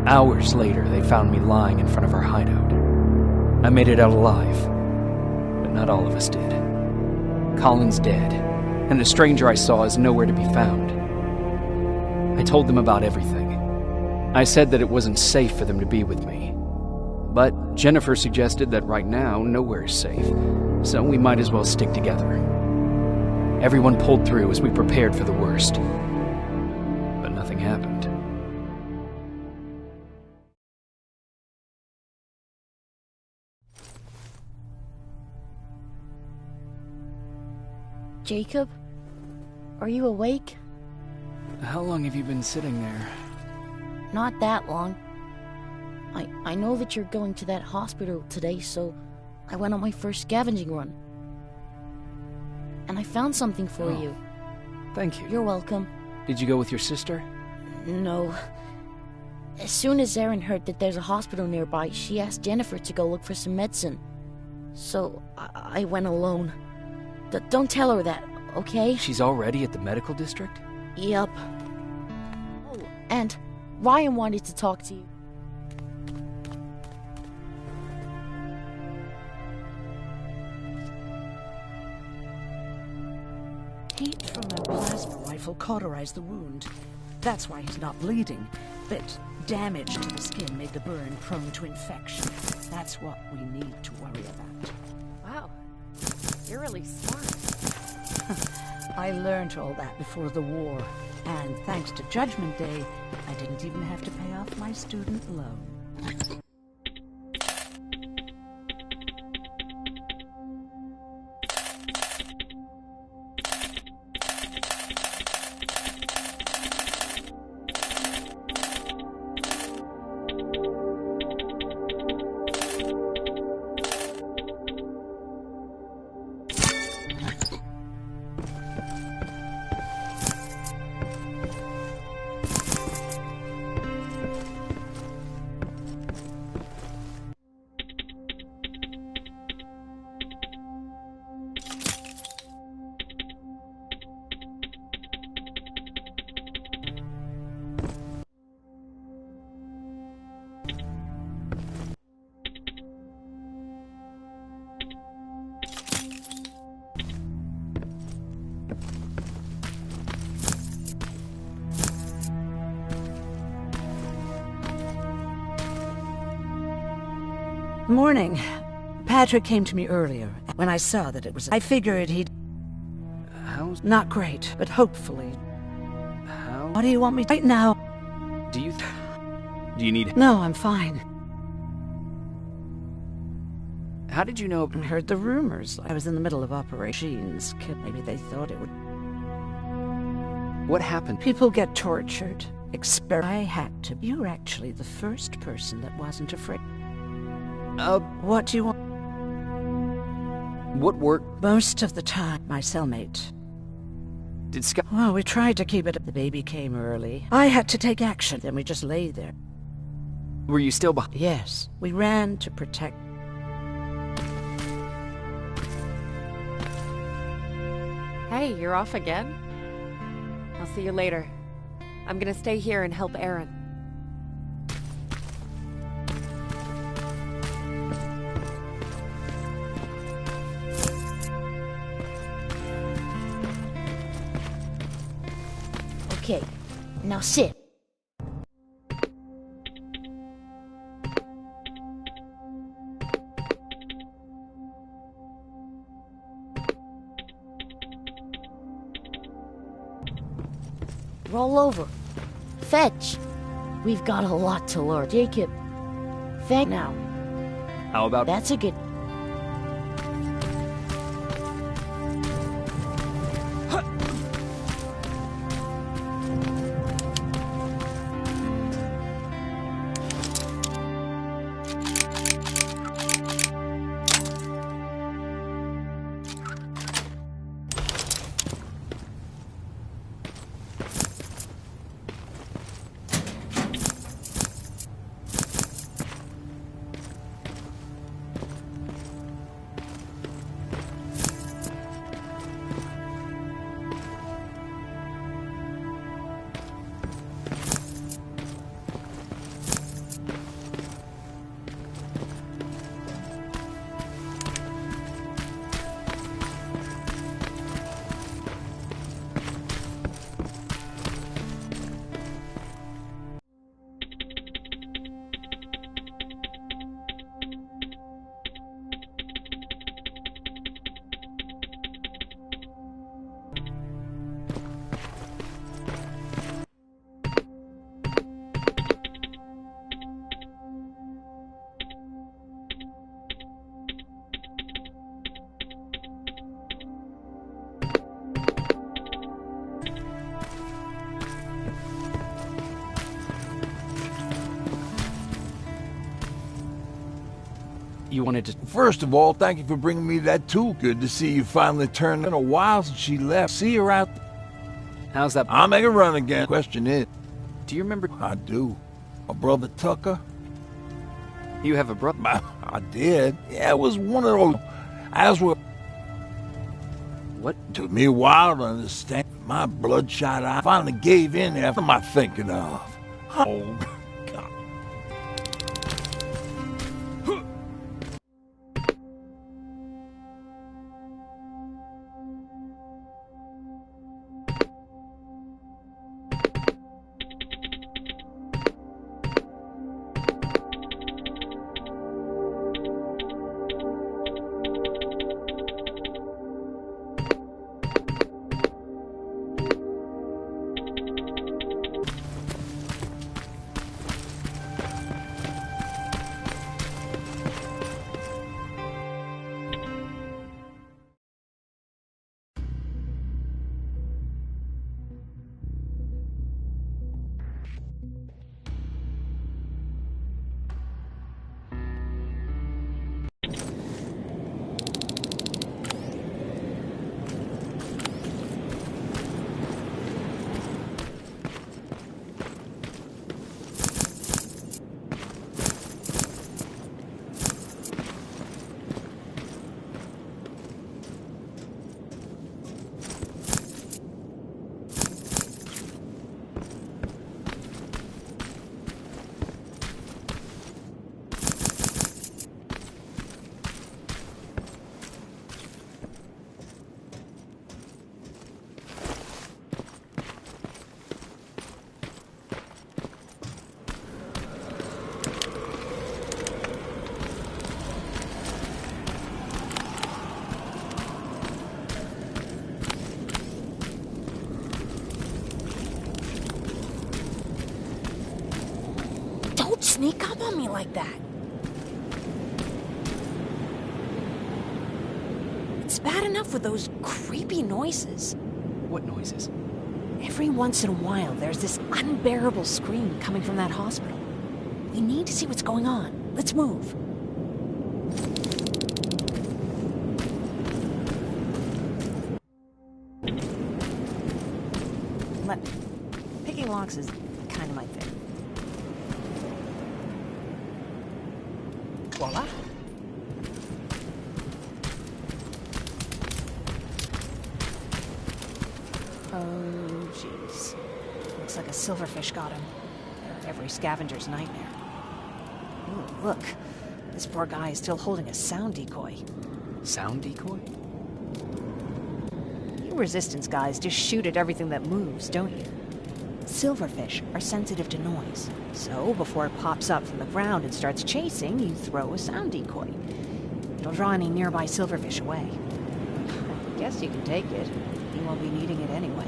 Hours later, they found me lying in front of our hideout. I made it out alive, but not all of us did. Colin's dead, and the stranger I saw is nowhere to be found. I told them about everything. I said that it wasn't safe for them to be with me. But Jennifer suggested that right now, nowhere is safe, so we might as well stick together. Everyone pulled through as we prepared for the worst. But nothing happened. Jacob? Are you awake? How long have you been sitting there? Not that long. I know that you're going to that hospital today, so I went on my first scavenging run. And I found something for you. Thank you. You're welcome. Did you go with your sister? No. As soon as Erin heard that there's a hospital nearby, she asked Jennifer to go look for some medicine. So I went alone. Don't tell her that, okay? She's already at the medical district? Yep. Oh, and Ryan wanted to talk to you. Heat from a plasma rifle cauterized the wound. That's why he's not bleeding. But damage to the skin made the burn prone to infection. That's what we need to worry about. Wow. You're really smart. I learned all that before the war. And thanks to Judgment Day, I didn't even have to pay off my student loan. Morning. Patrick came to me earlier. When I saw that it was, I figured he'd... How's... Not great, but hopefully. How... What do you want me to... Right now? Do you need... No, I'm fine. How did you know... I heard the rumors. I was in the middle of operations. Maybe they thought it would... What happened? People get tortured. I had to... You're actually the first person that wasn't afraid. What do you want? What work? Most of the time, my cellmate. Did Scott... Well, we tried to keep it... The baby came early. I had to take action, then we just lay there. Were you still behind? Yes, we ran to protect... Hey, you're off again? I'll see you later. I'm gonna stay here and help Erin. Okay, now sit. Roll over. Fetch. We've got a lot to learn. Jacob. Thank now. How about... That's a good... You wanted to... First of all, thank you for bringing me that tool. Good to see you finally turned. In a while since she left. See her out. How's that... I'll make a run again. Question is... Do you remember... I do. My brother Tucker? You have a brother? I did. Yeah, it was one of those... As well... What? Took me a while to understand. My bloodshot eye finally gave in after my thinking of. Oh, God. Sneak up on me like that. It's bad enough with those creepy noises. What noises? Every once in a while, there's this unbearable scream coming from that hospital. We need to see what's going on. Let's move. Picking locks is kind of my thing. Voila. Oh, jeez. Looks like a silverfish got him. Every scavenger's nightmare. Ooh, look. This poor guy is still holding a sound decoy. Sound decoy? You resistance guys just shoot at everything that moves, don't you? Silverfish are sensitive to noise. So, before it pops up from the ground and starts chasing, you throw a sound decoy. It'll draw any nearby silverfish away. I guess you can take it. You won't be needing it anyway.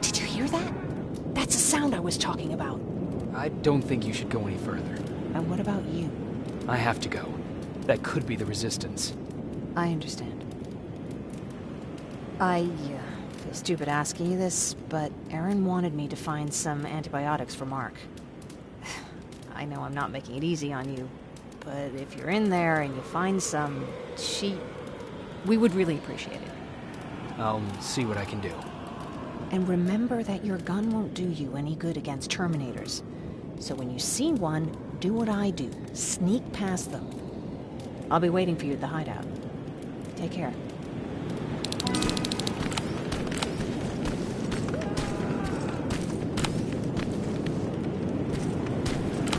Did you hear that? That's the sound I was talking about. I don't think you should go any further. And what about you? I have to go. That could be the resistance. I understand. I feel stupid asking you this, but Erin wanted me to find some antibiotics for Mark. I know I'm not making it easy on you, but if you're in there and you find some, we would really appreciate it. I'll see what I can do. And remember that your gun won't do you any good against Terminators. So when you see one, do what I do. Sneak past them. I'll be waiting for you at the hideout. Take care.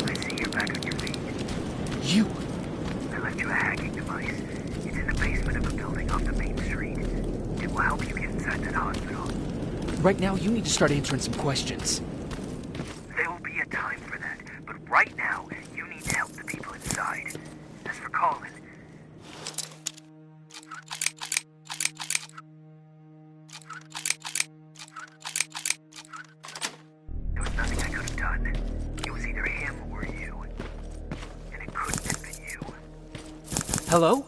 I see you're back on your feet. You! I left you a hacking device. It's in the basement of a building off the main street. It will help you get inside that hospital. Right now, you need to start answering some questions. There will be a time for that, but right now, you need to help the people inside. As for Colin, there was nothing I could have done. It was either him or you. And it couldn't have been you. Hello?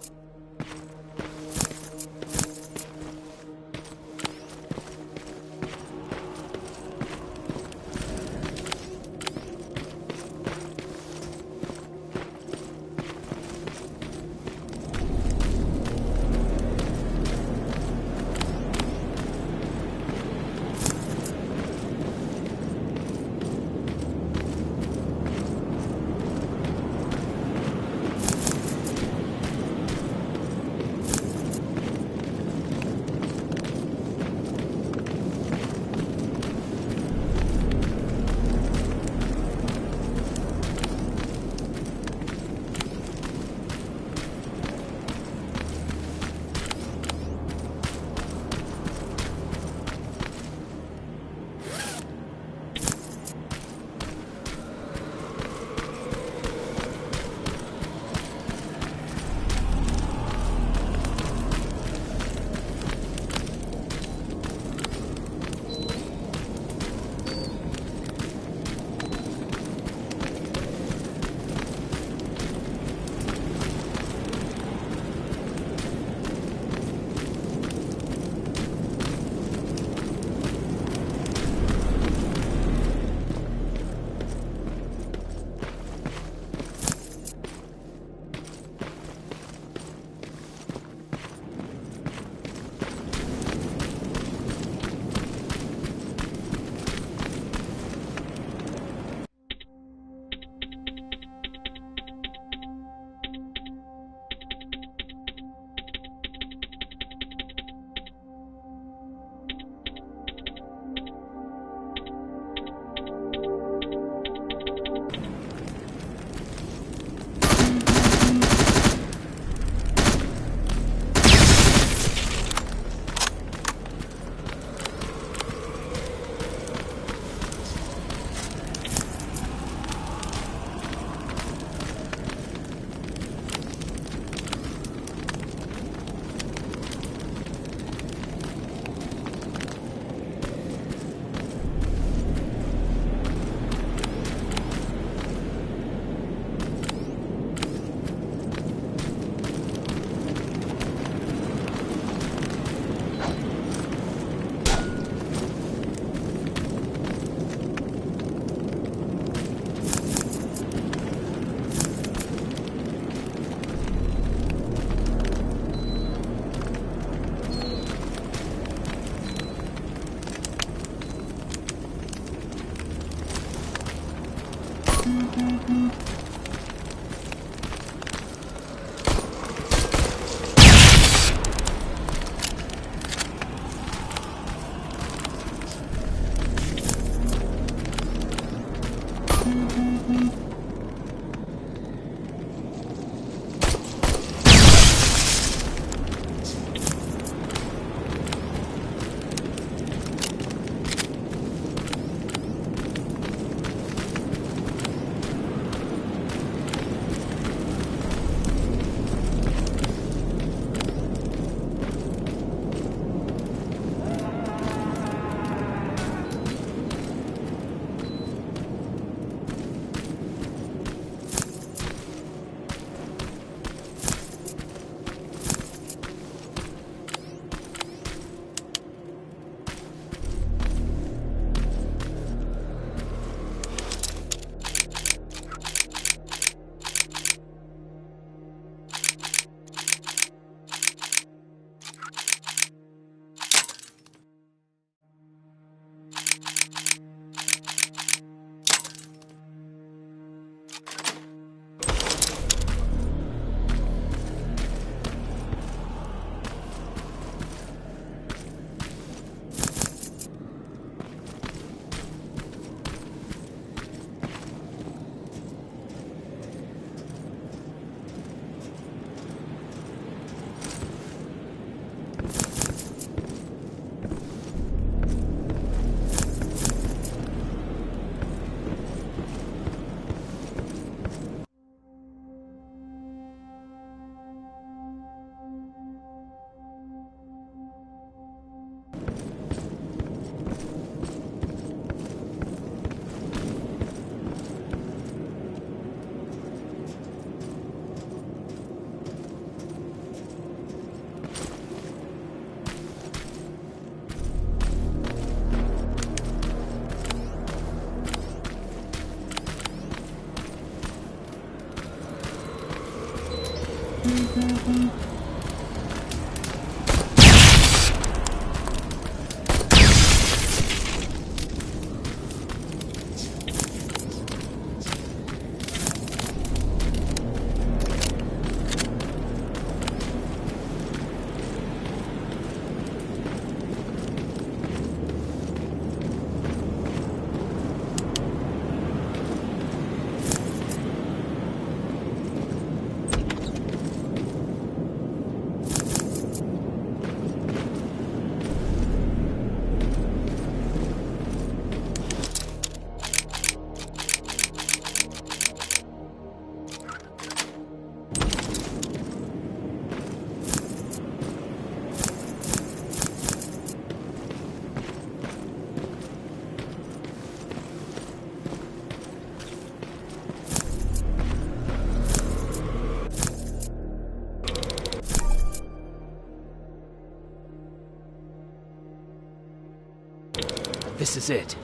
This is it.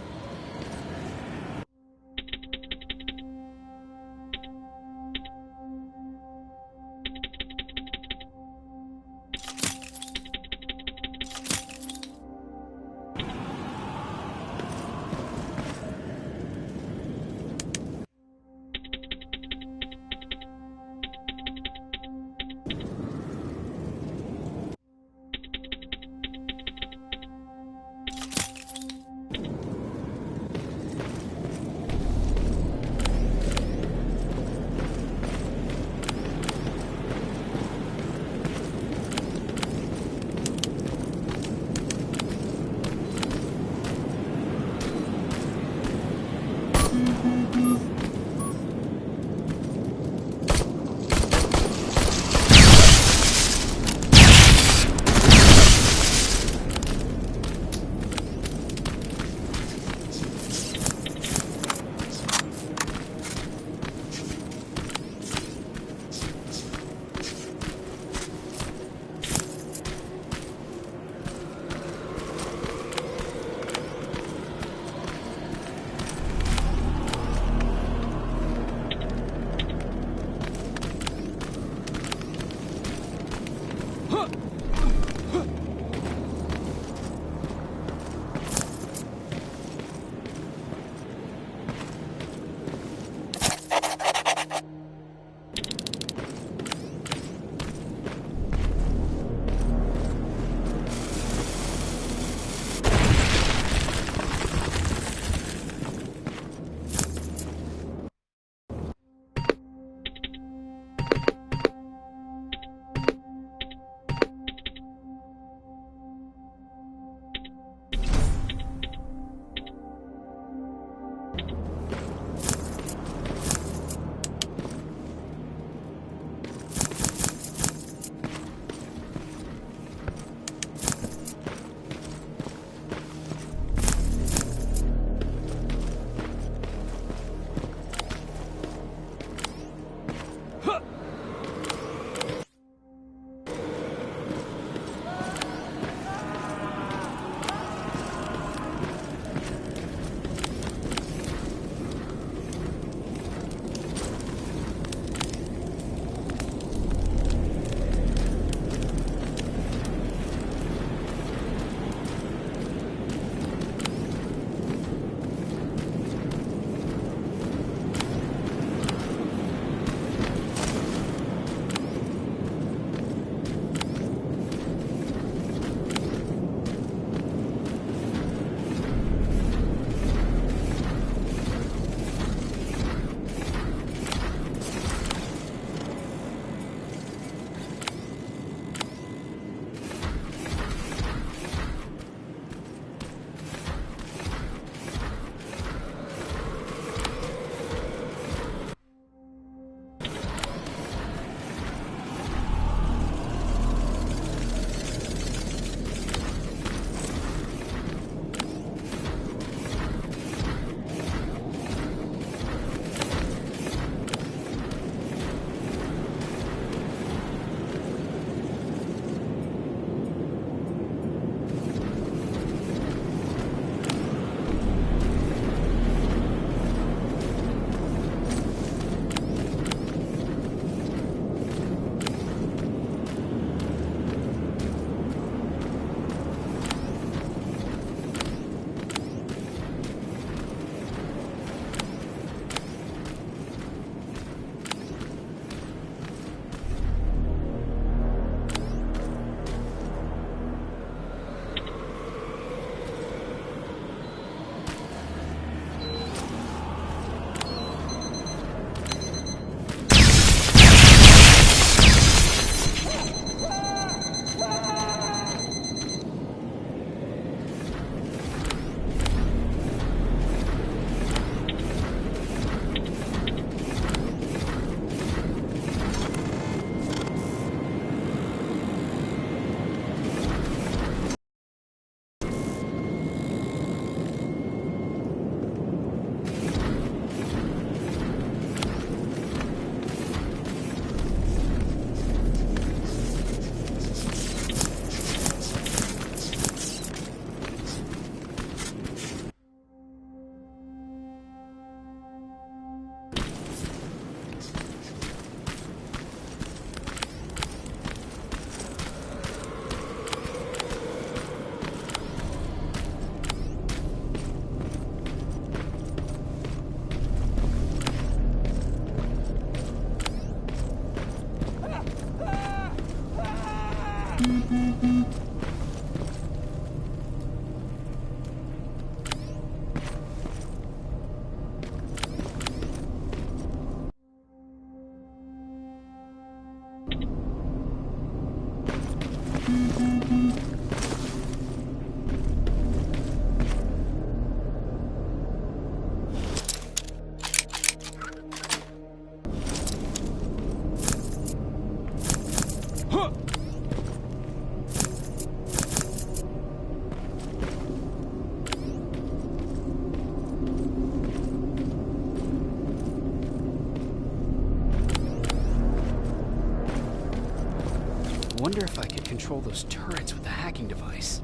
control those turrets with the hacking device.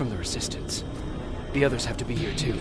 From the Resistance. The others have to be here too.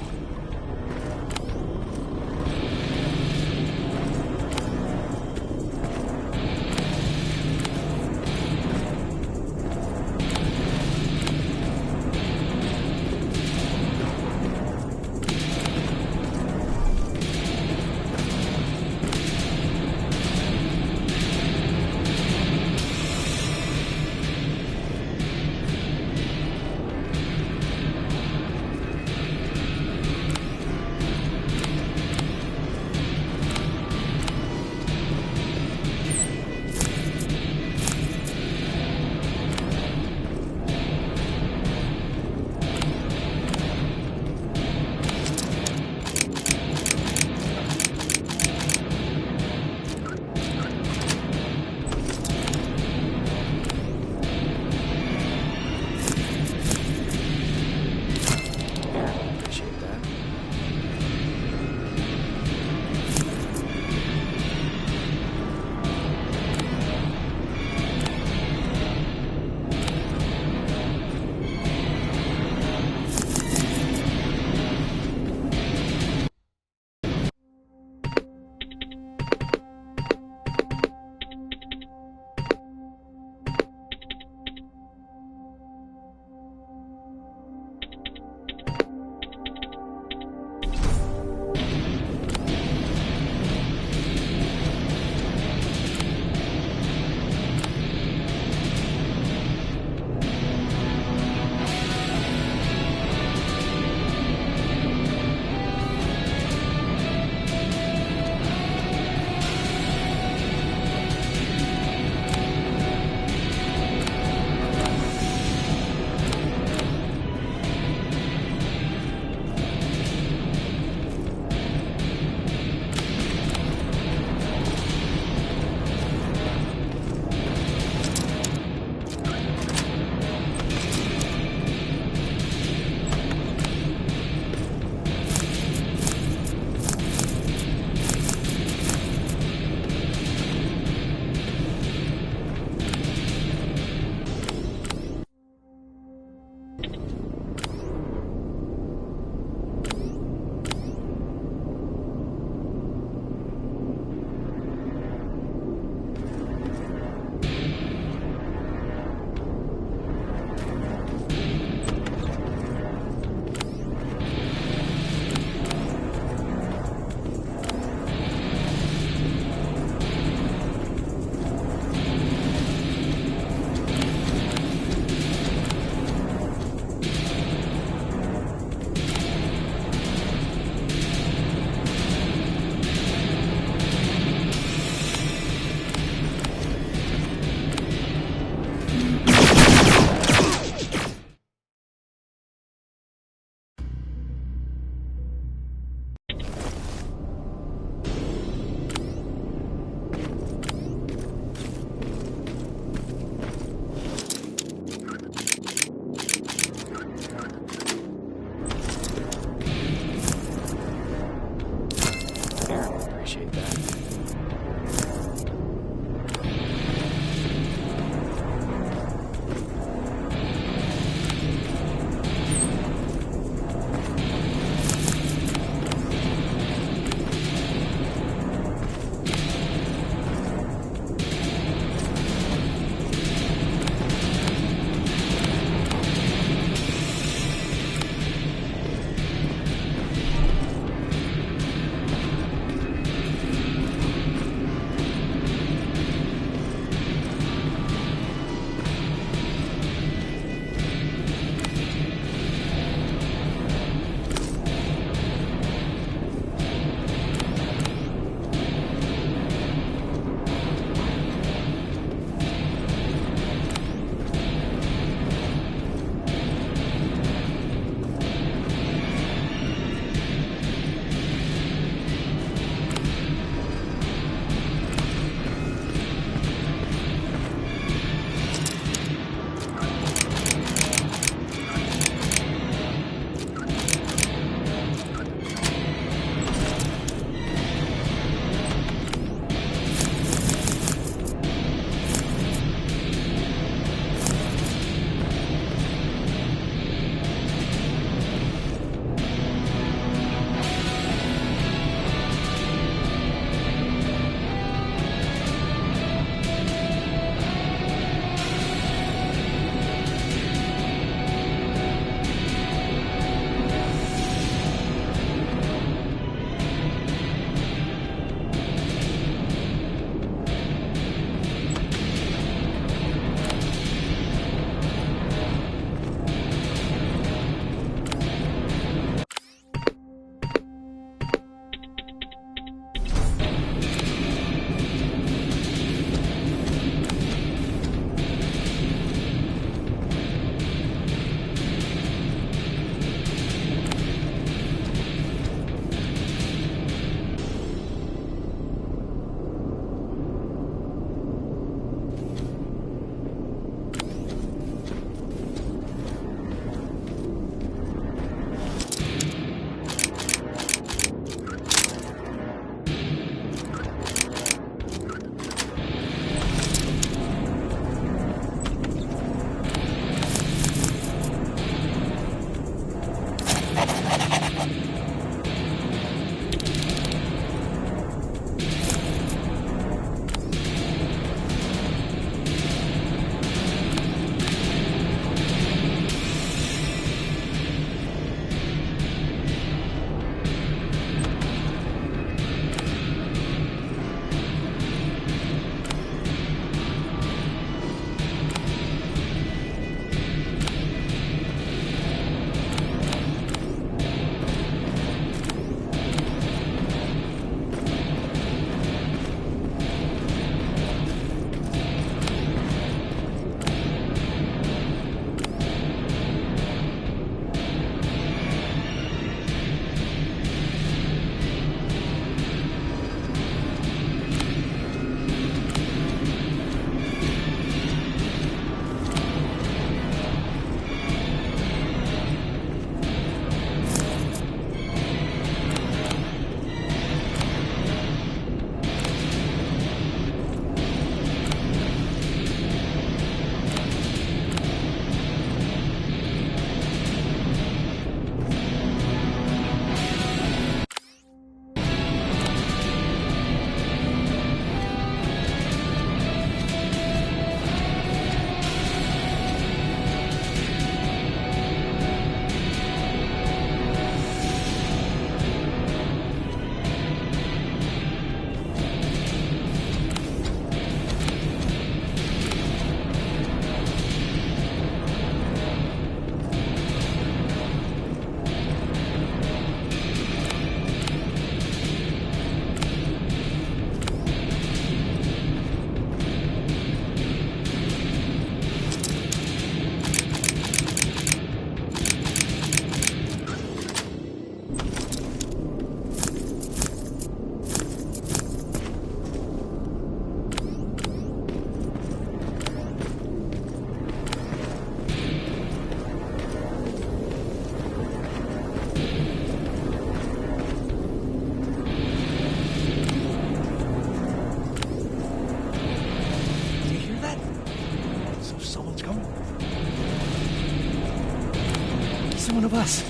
He's one of us.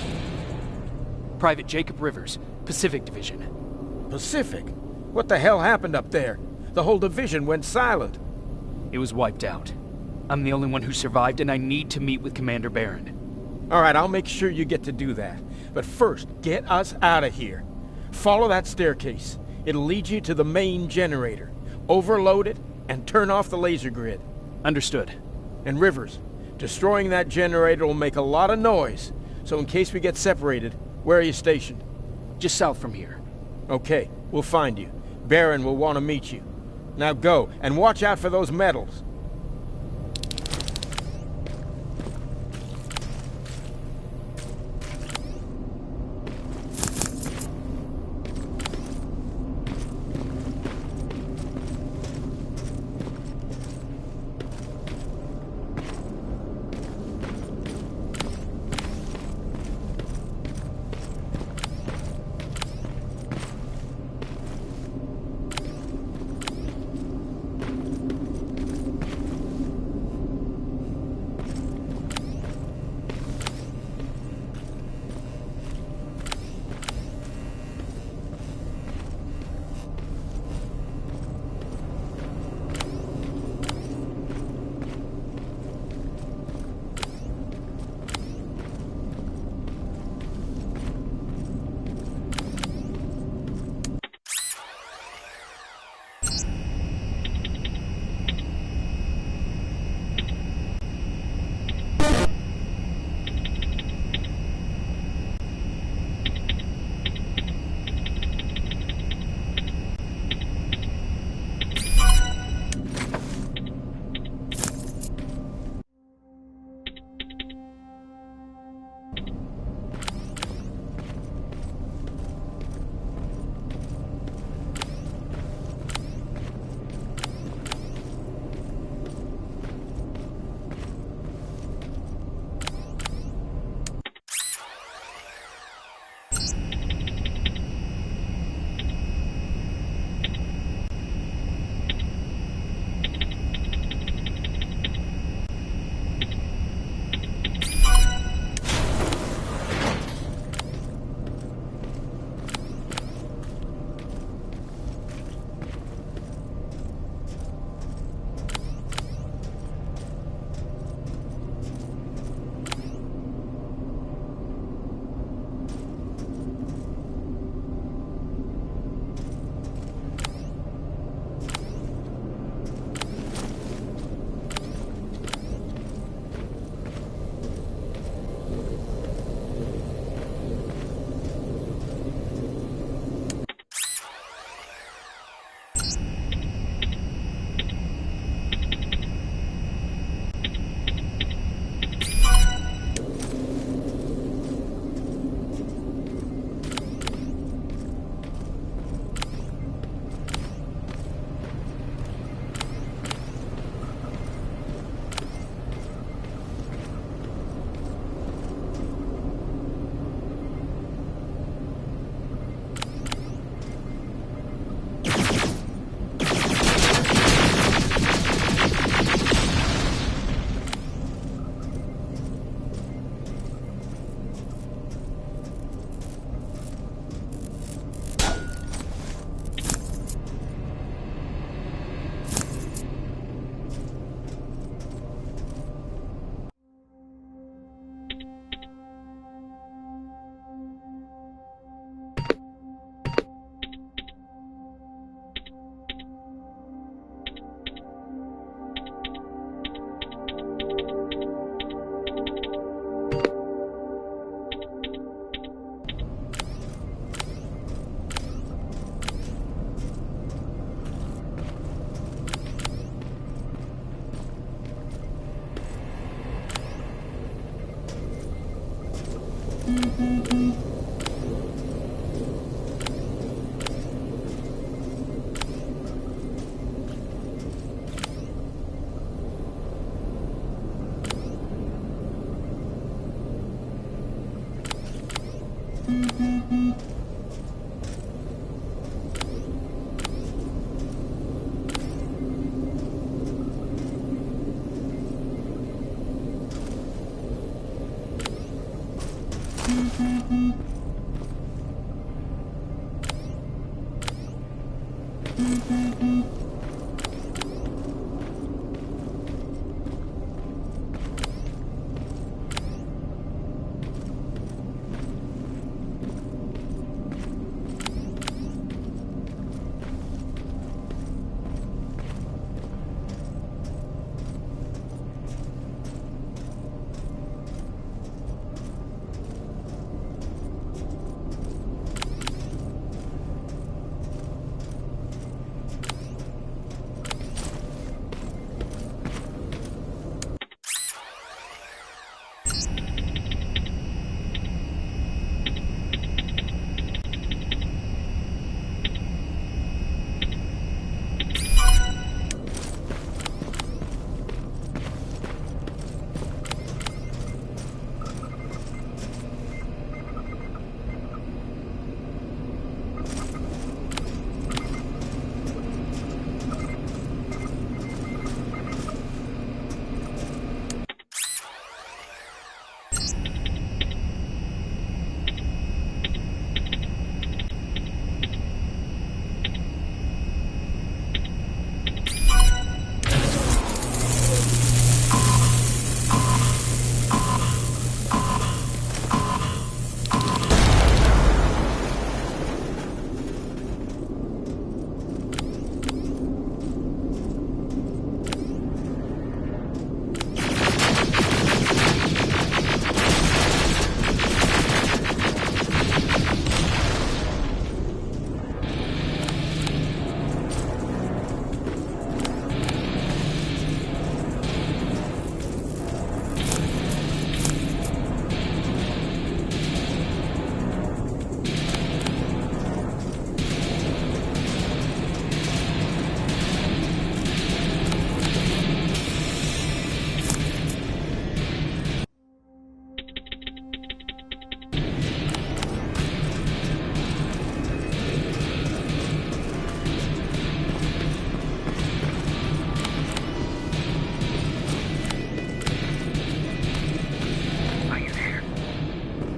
Private Jacob Rivers, Pacific Division. Pacific? What the hell happened up there? The whole division went silent. It was wiped out. I'm the only one who survived, and I need to meet with Commander Barron. All right, I'll make sure you get to do that. But first, get us out of here. Follow that staircase. It'll lead you to the main generator. Overload it and turn off the laser grid. Understood. And Rivers, destroying that generator will make a lot of noise, so in case we get separated, where are you stationed? Just south from here. Okay, we'll find you. Barron will want to meet you. Now go, and watch out for those medals.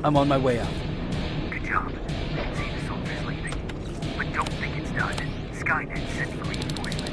I'm on my way out. Good job. See the soldiers leaving. But don't think it's done. Skynet sent for reinforcements.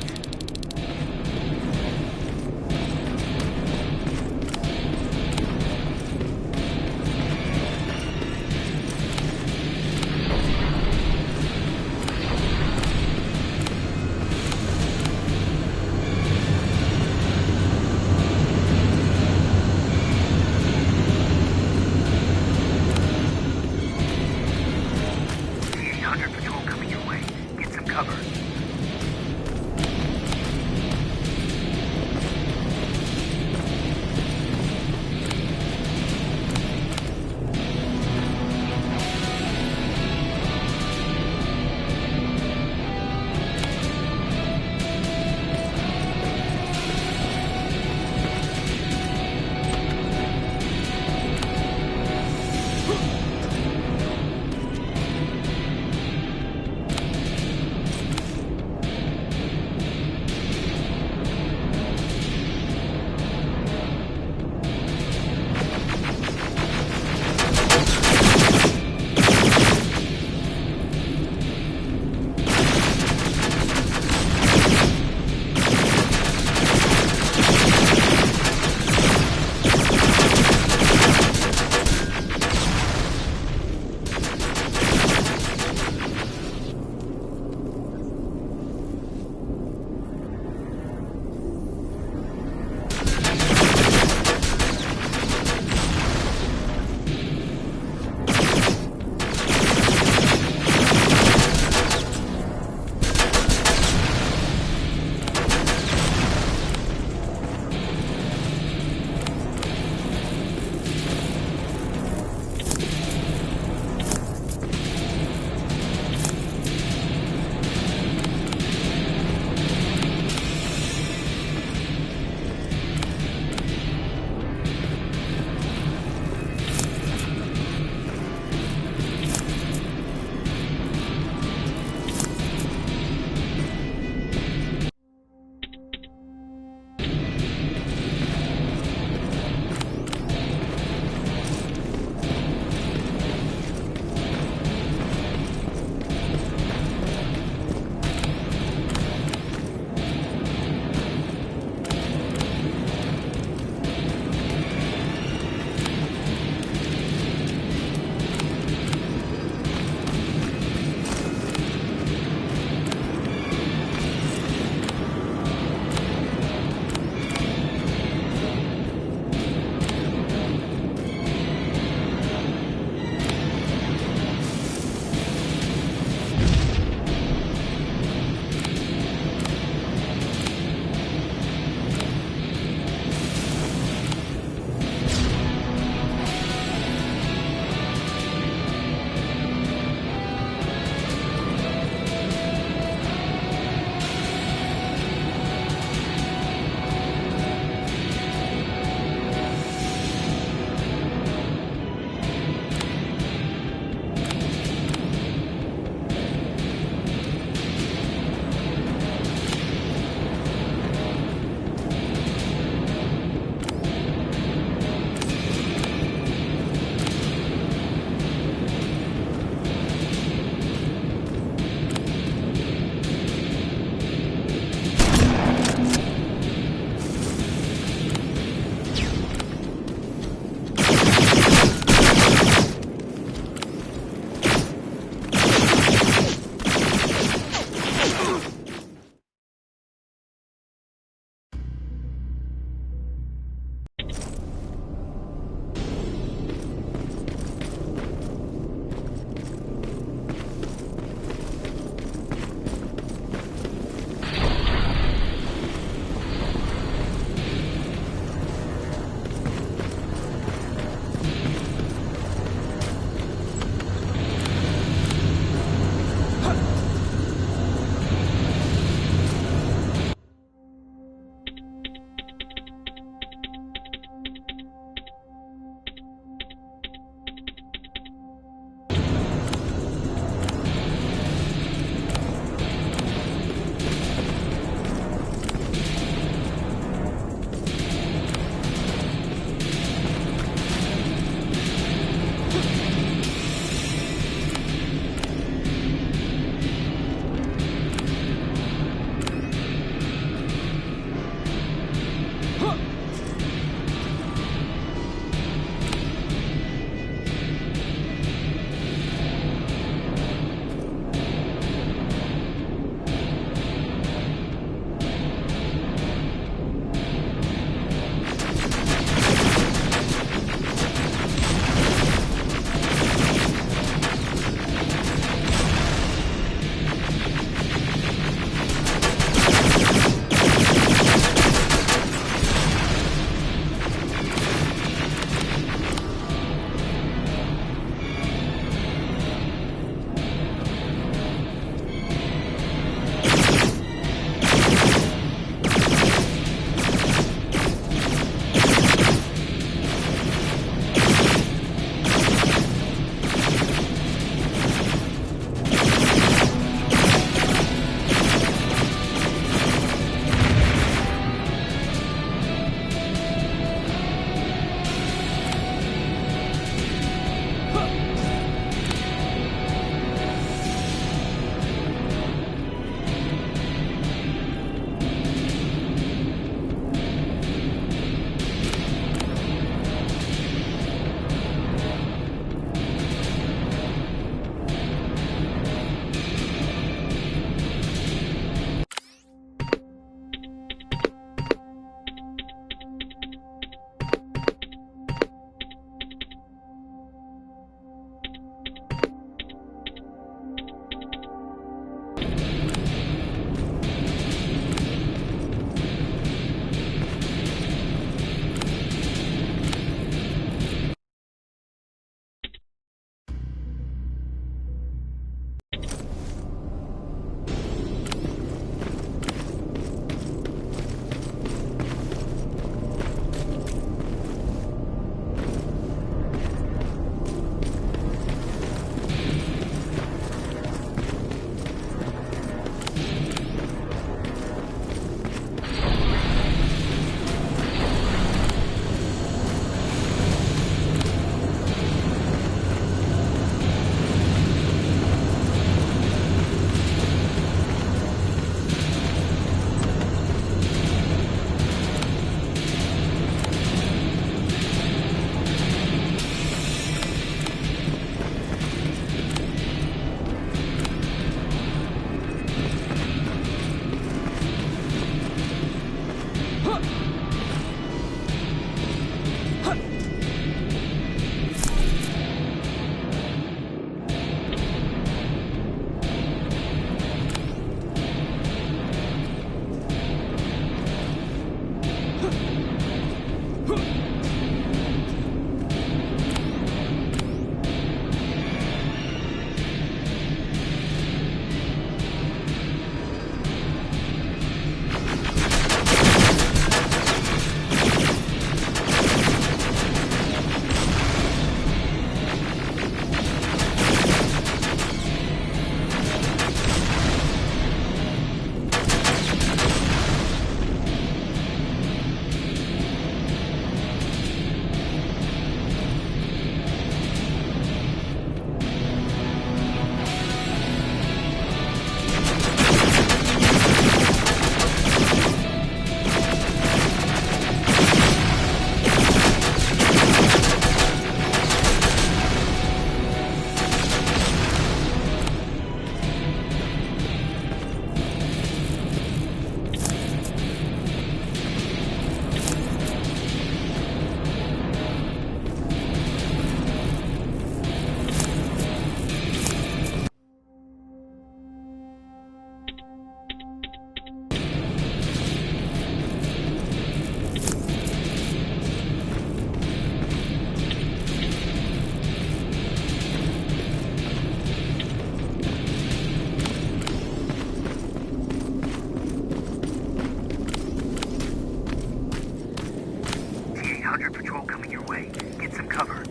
600 patrol coming your way. Get some cover.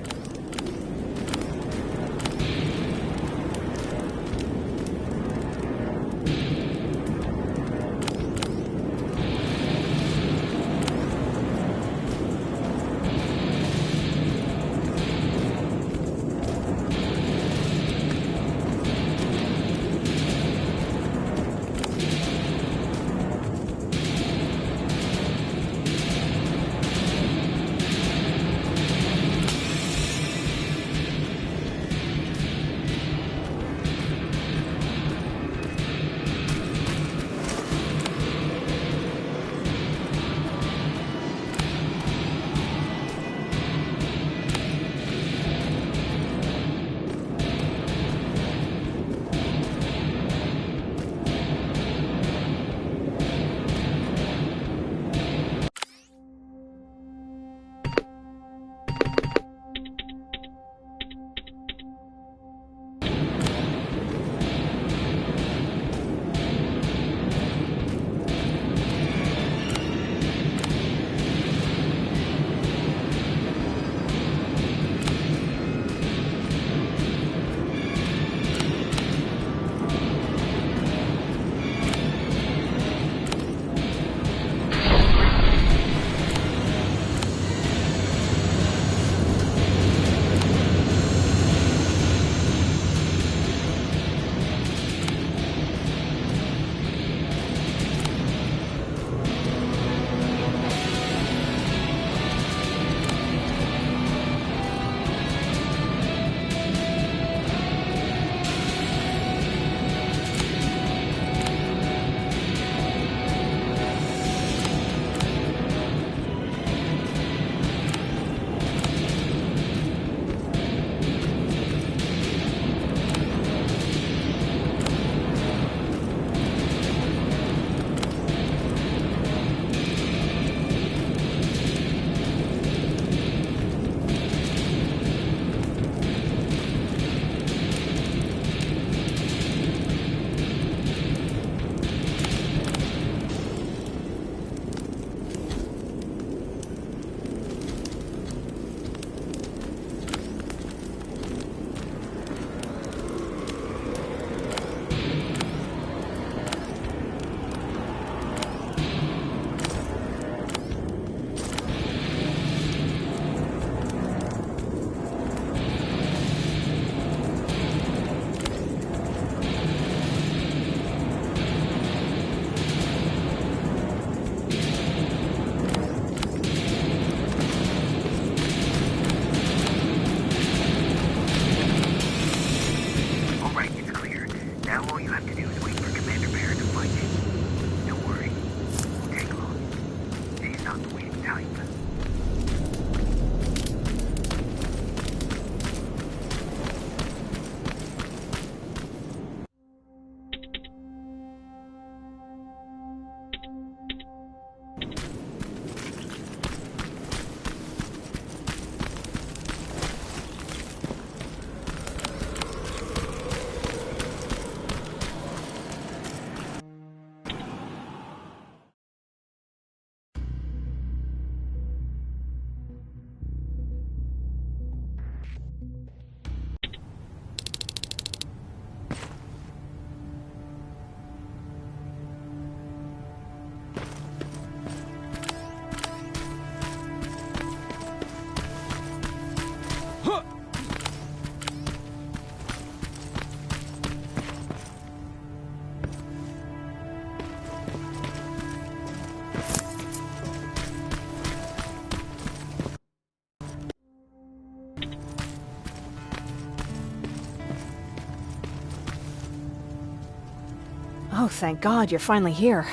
Oh, thank God, you're finally here.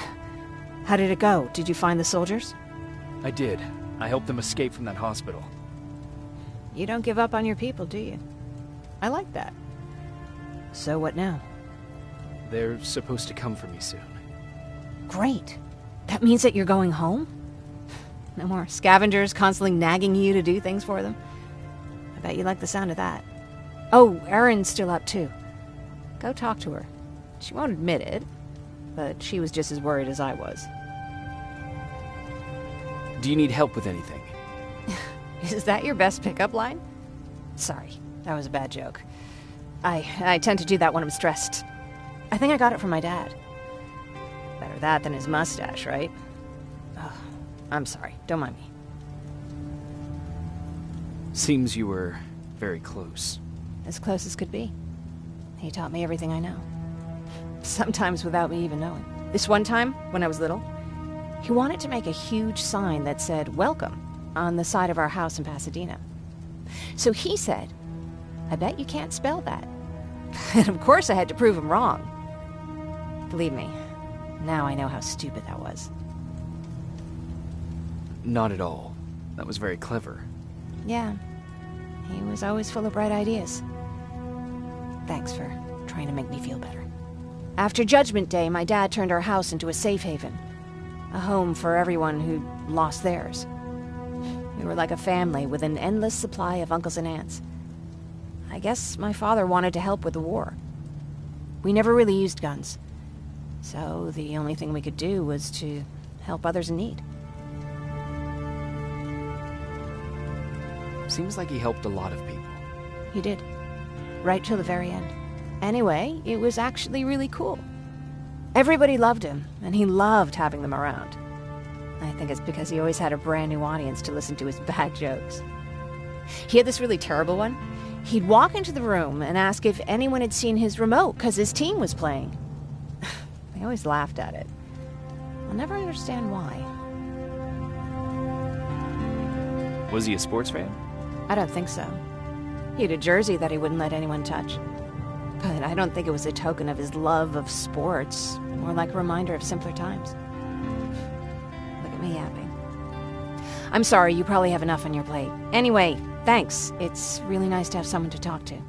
How did it go? Did you find the soldiers? I did. I helped them escape from that hospital. You don't give up on your people, do you? I like that. So what now? They're supposed to come for me soon. Great. That means that you're going home? No more scavengers constantly nagging you to do things for them? I bet you like the sound of that. Oh, Erin's still up too. Go talk to her. She won't admit it, but she was just as worried as I was. Do you need help with anything? Is that your best pickup line? Sorry, that was a bad joke. I tend to do that when I'm stressed. I think I got it from my dad. Better that than his mustache, right? Oh, I'm sorry, don't mind me. Seems you were very close. As close as could be. He taught me everything I know. Sometimes without me even knowing. This one time, when I was little, he wanted to make a huge sign that said, "Welcome," on the side of our house in Pasadena. So he said, "I bet you can't spell that." And of course I had to prove him wrong. Believe me, now I know how stupid that was. Not at all. That was very clever. Yeah, he was always full of bright ideas. Thanks for trying to make me feel better. After Judgment Day, my dad turned our house into a safe haven. A home for everyone who lost theirs. We were like a family with an endless supply of uncles and aunts. I guess my father wanted to help with the war. We never really used guns. So the only thing we could do was to help others in need. Seems like he helped a lot of people. He did. Right till the very end. Anyway, it was actually really cool. Everybody loved him, and he loved having them around. I think it's because he always had a brand new audience to listen to his bad jokes. He had this really terrible one. He'd walk into the room and ask if anyone had seen his remote because his team was playing. I always laughed at it. I'll never understand why. Was he a sports fan? I don't think so. He had a jersey that he wouldn't let anyone touch. But I don't think it was a token of his love of sports, more like a reminder of simpler times. Look at me yapping. I'm sorry, you probably have enough on your plate. Anyway, thanks. It's really nice to have someone to talk to.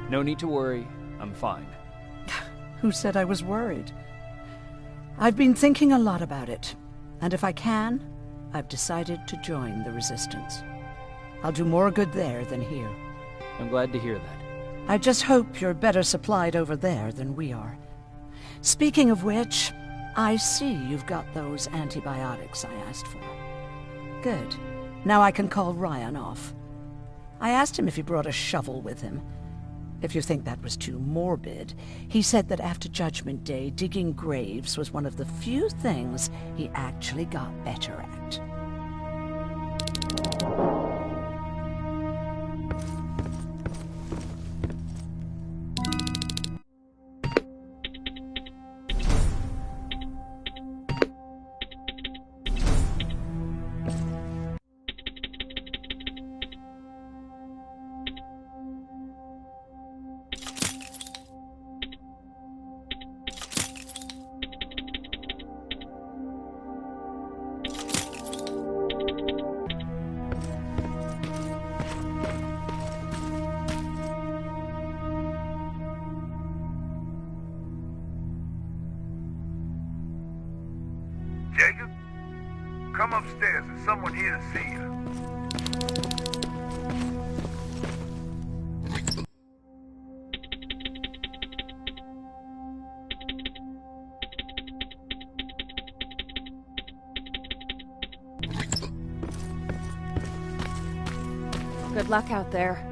No need to worry. I'm fine. Who said I was worried? I've been thinking a lot about it, and if I can, I've decided to join the Resistance. I'll do more good there than here. I'm glad to hear that. I just hope you're better supplied over there than we are. Speaking of which, I see you've got those antibiotics I asked for. Good. Now I can call Ryan off. I asked him if he brought a shovel with him. If you think that was too morbid, he said that after Judgment Day, digging graves was one of the few things he actually got better at. come upstairs. There's someone here to see you. Good luck out there.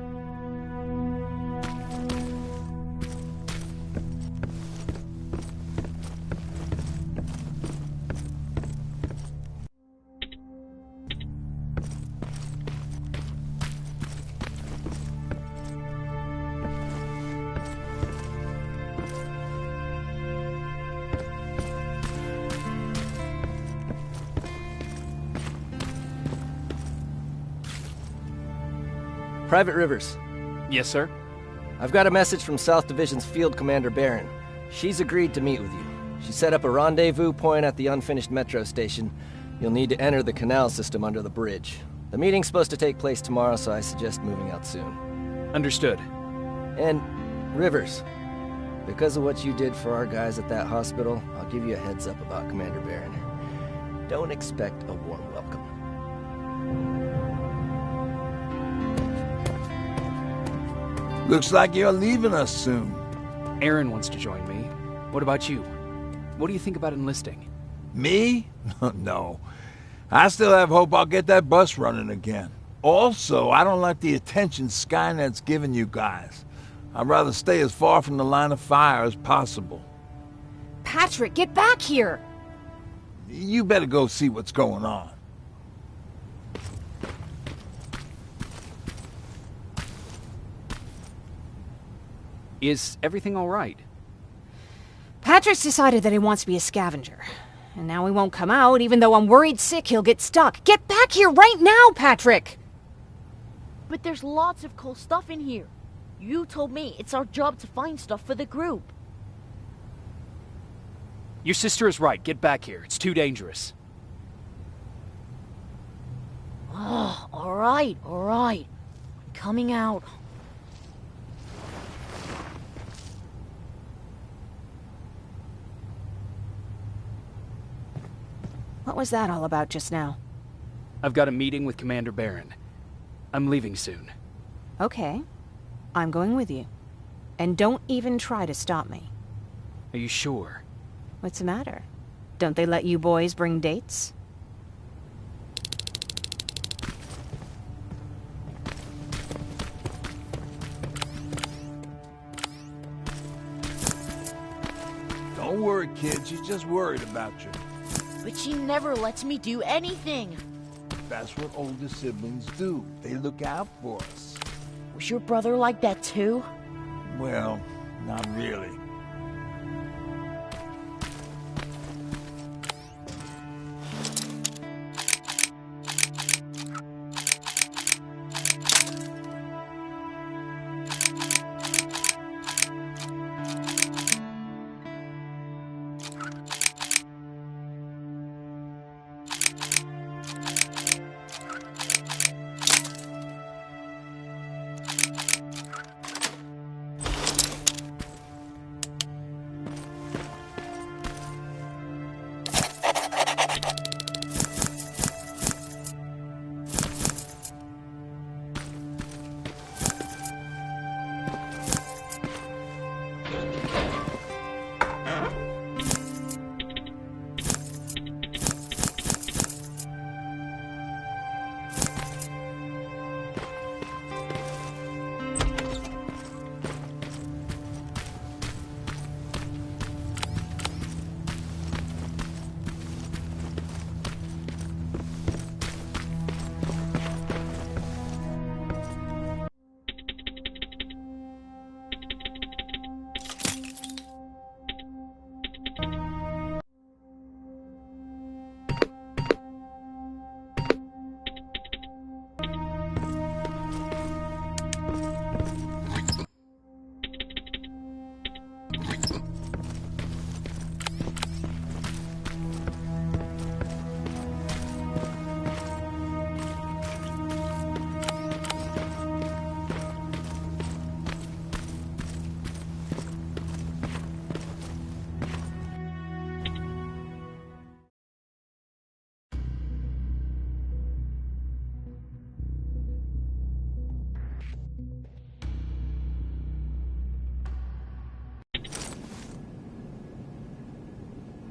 Private Rivers, Yes, sir? I've got a message from South Division's Field Commander Barron. She's agreed to meet with you. She set up a rendezvous point at the unfinished metro station. You'll need to enter the canal system under the bridge. The meeting's supposed to take place tomorrow, so I suggest moving out soon. Understood. And, Rivers, because of what you did for our guys at that hospital, I'll give you a heads up about Commander Barron. Don't expect a warm welcome. Looks like you're leaving us soon. Aaron wants to join me. What about you? What do you think about enlisting? Me? No. I still have hope I'll get that bus running again. Also, I don't like the attention Skynet's giving you guys. I'd rather stay as far from the line of fire as possible. Patrick, get back here! You better go see what's going on. Is everything all right? Patrick's decided that he wants to be a scavenger. And now he won't come out, even though I'm worried sick he'll get stuck. Get back here right now, Patrick! But there's lots of cool stuff in here. You told me it's our job to find stuff for the group. Your sister is right. Get back here. It's too dangerous. Oh, alright. I'm coming out. What was that all about just now? I've got a meeting with Commander Barron. I'm leaving soon. Okay. I'm going with you. And don't even try to stop me. Are you sure? What's the matter? Don't they let you boys bring dates? Don't worry, kid. She's just worried about you. But she never lets me do anything. That's what older siblings do. They look out for us. Was your brother like that too? Well, not really.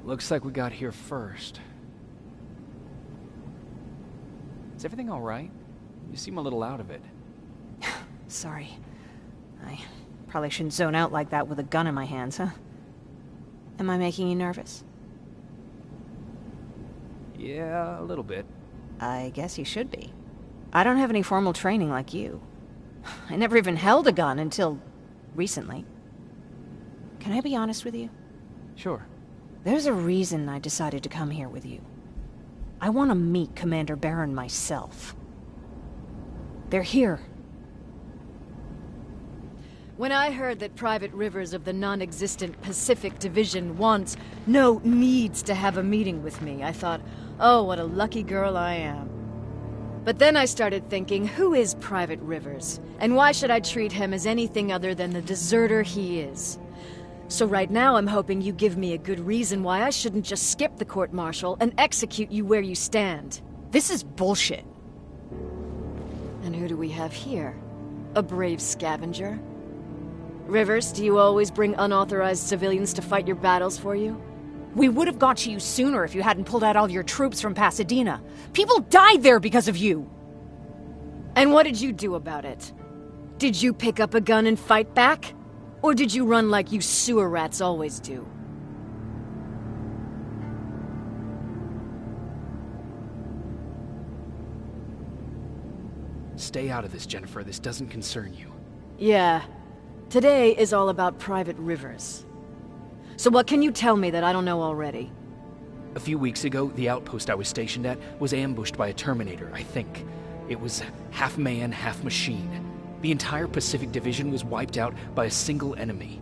Looks like we got here first. Is everything all right? You seem a little out of it. Sorry. I probably shouldn't zone out like that with a gun in my hands, huh? Am I making you nervous? Yeah, a little bit. I guess you should be. I don't have any formal training like you. I never even held a gun until recently. Can I be honest with you? Sure. There's a reason I decided to come here with you. I want to meet Commander Barron myself. They're here. When I heard that Private Rivers of the non-existent Pacific Division needs to have a meeting with me, I thought, oh, what a lucky girl I am. But then I started thinking, who is Private Rivers? And why should I treat him as anything other than the deserter he is? So right now I'm hoping you give me a good reason why I shouldn't just skip the court-martial and execute you where you stand. This is bullshit. And who do we have here? A brave scavenger? Rivers, do you always bring unauthorized civilians to fight your battles for you? We would have got to you sooner if you hadn't pulled out all your troops from Pasadena. People died there because of you! And what did you do about it? Did you pick up a gun and fight back? Or did you run like you sewer rats always do? Stay out of this, Jennifer. This doesn't concern you. Yeah. Today is all about Private Rivers. So what can you tell me that I don't know already? A few weeks ago, the outpost I was stationed at was ambushed by a Terminator, I think. It was half man, half machine. The entire Pacific Division was wiped out by a single enemy.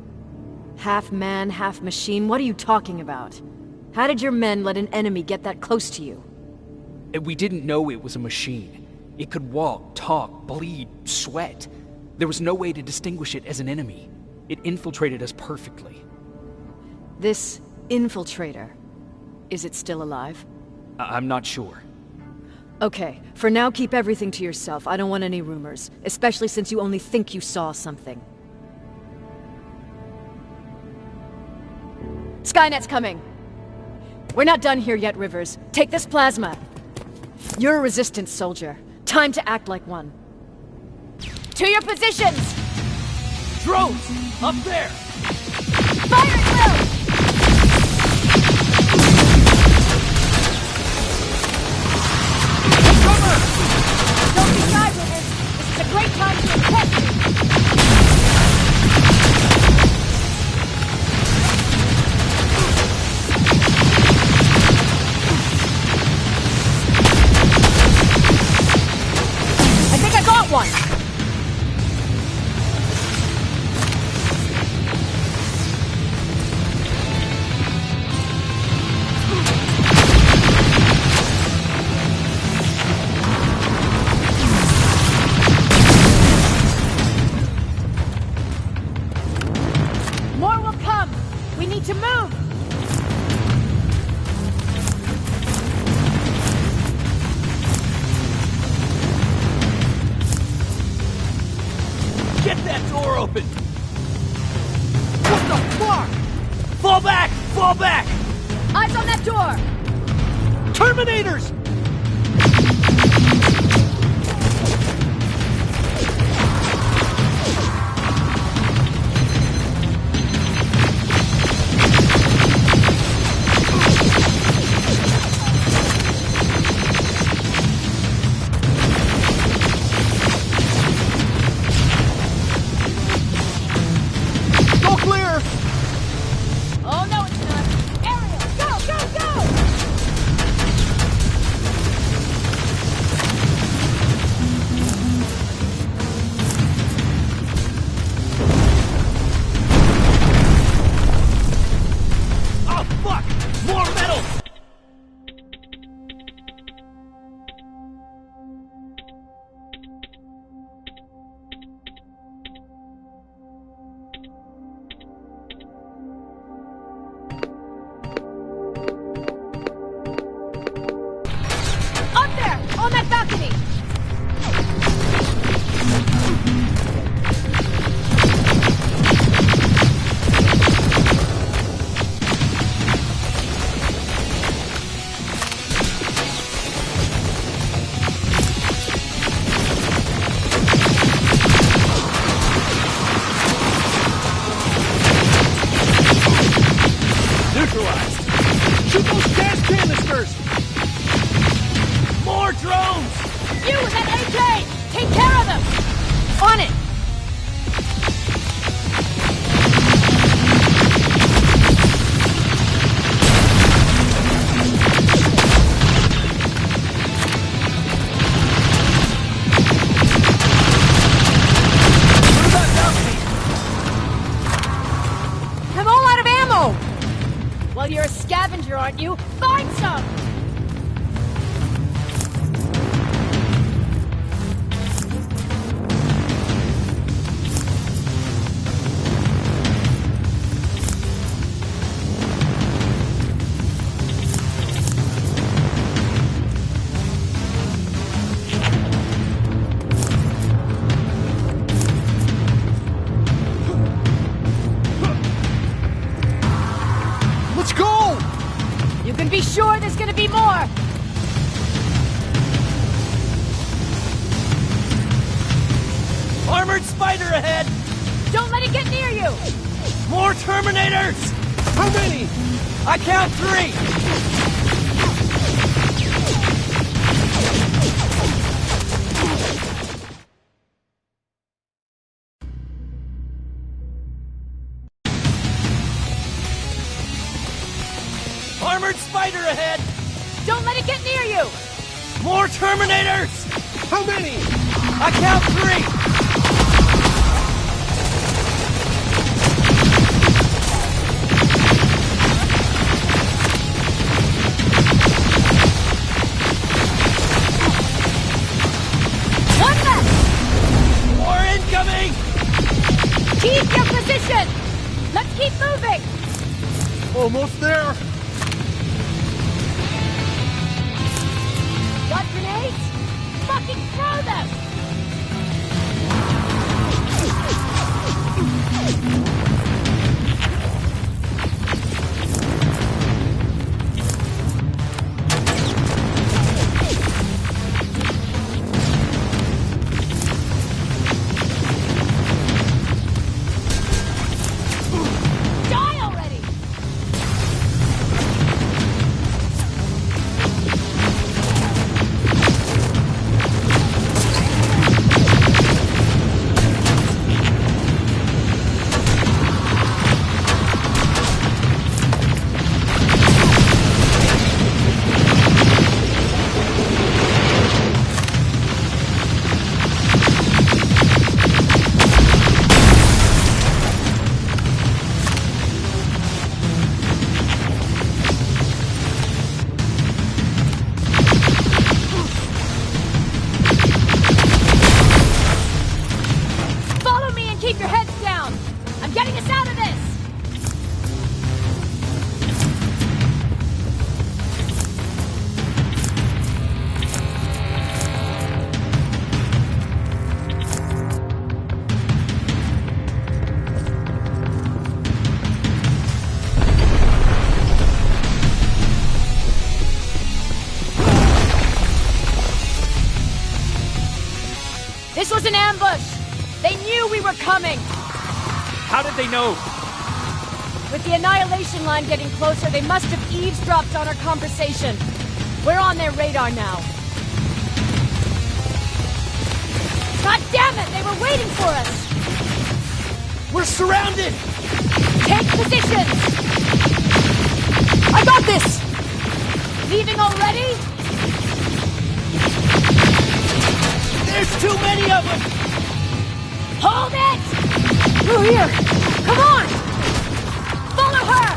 Half man, half machine? What are you talking about? How did your men let an enemy get that close to you? We didn't know it was a machine. It could walk, talk, bleed, sweat. There was no way to distinguish it as an enemy. It infiltrated us perfectly. This infiltrator, is it still alive? I'm not sure. Okay, for now keep everything to yourself. I don't want any rumors, especially since you only think you saw something. Skynet's coming! We're not done here yet, Rivers. Take this plasma. You're a resistance soldier. Time to act like one. To your positions! Drones! Up there! Fire at will! Don't be shy, Rivers. This is a great time to impress me. I think I got one. More will come. We need to move. Get that door open! What the fuck? Fall back! Fall back! Eyes on that door. Terminators! Go clear! Oh, no, it's not. Ariel, go, go, go! aren't you? Find some! Let's go! You can be sure there's gonna be more! Armored spider ahead! Don't let it get near you! More Terminators! How many? I count 3! Armored spider ahead! Don't let it get near you! More Terminators! How many? I count 3! One left! More incoming! Keep your position! Let's keep moving! Almost there. Got grenades? Fucking throw them! Die already! Follow me and keep your heads down! I'm getting us out of this! This was an ambush! They knew we were coming! How did they know? With the Annihilation line getting closer, they must have eavesdropped on our conversation. We're on their radar now. God damn it! They were waiting for us! We're surrounded! Take positions! I got this! Leaving already? There's too many of them! Hold it! Through here! Come on! Follow her!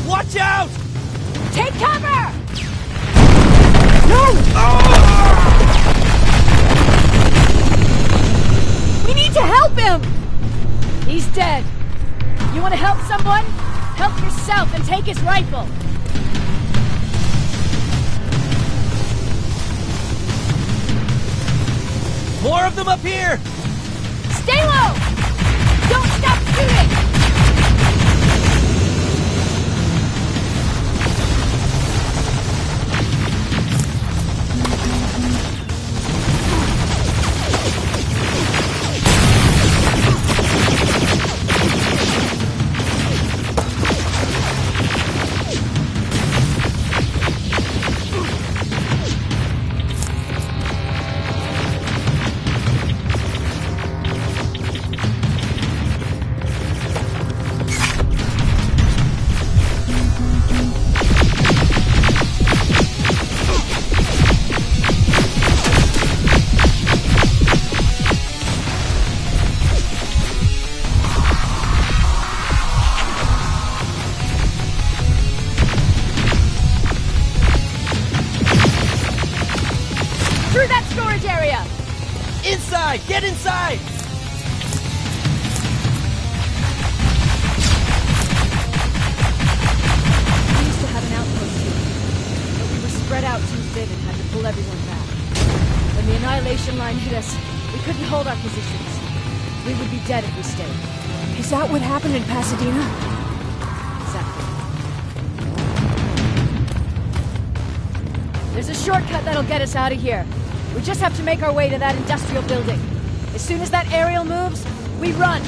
Watch out! Take cover! We need to help him! He's dead. You want to help someone? Help yourself and take his rifle. More of them up here! Stay low! Don't stop shooting! Inside! Get inside! We used to have an outpost here, but we were spread out too thin and had to pull everyone back. When the Annihilation line hit us, we couldn't hold our positions. We would be dead if we stayed. Is that what happened in Pasadena? Exactly. There's a shortcut that'll get us out of here. We just have to make our way to that industrial building. As soon as that aerial moves, we run.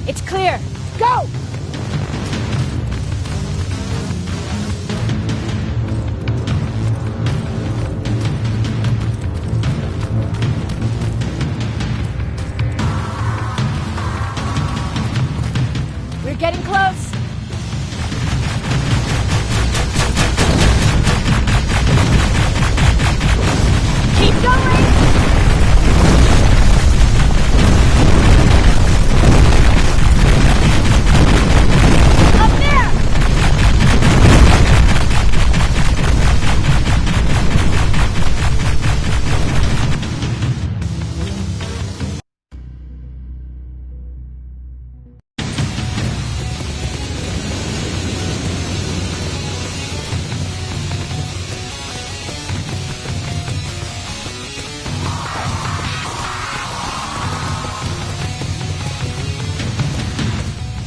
It's clear. Go! We're getting close. Keep going! Up there!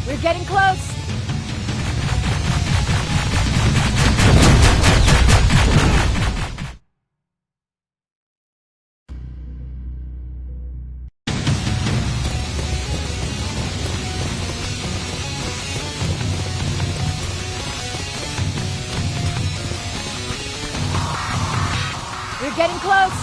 We're getting close. We're getting close.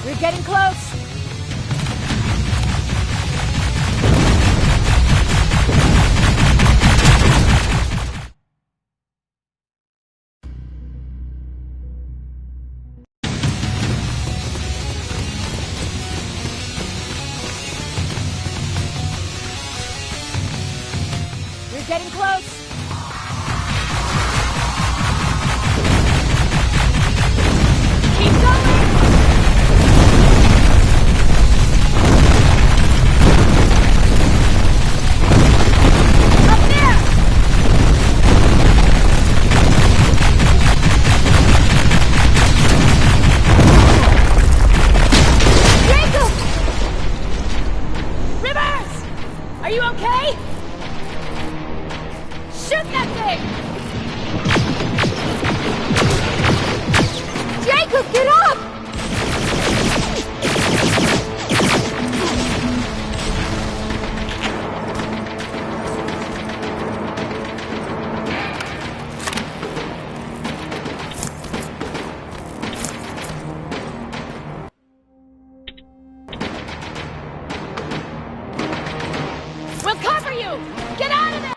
We're getting close. We're getting close. Keep going. Up there. Jacob! Rivers! Are you okay? Shoot that thing! Jacob, get up! We'll cover you! Get out of there!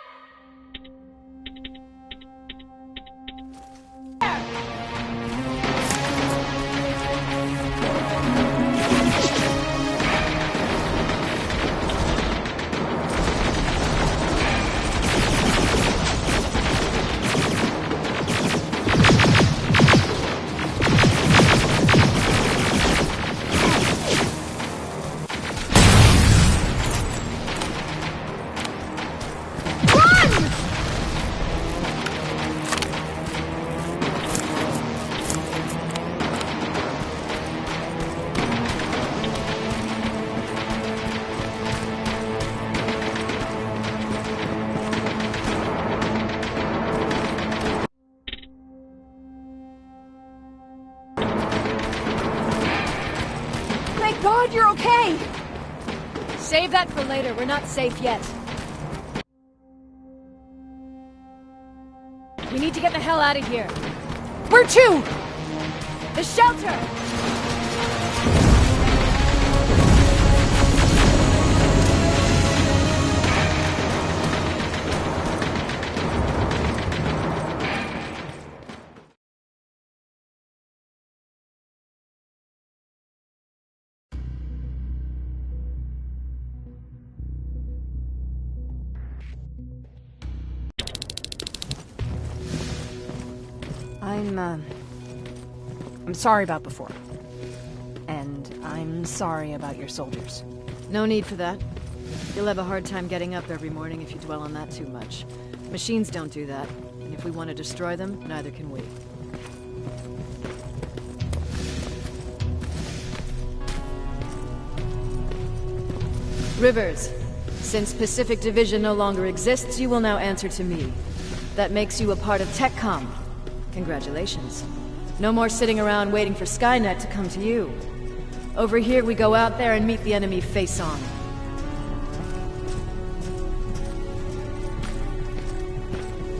Thank God you're okay! Save that for later. We're not safe yet. We need to get the hell out of here. Where to? The shelter! I'm sorry about before. And I'm sorry about your soldiers. No need for that. You'll have a hard time getting up every morning if you dwell on that too much. Machines don't do that, and if we want to destroy them, neither can we. Rivers, since Pacific Division no longer exists, you will now answer to me. That makes you a part of TechCom. Congratulations. No more sitting around waiting for Skynet to come to you. Over here, we go out there and meet the enemy face on.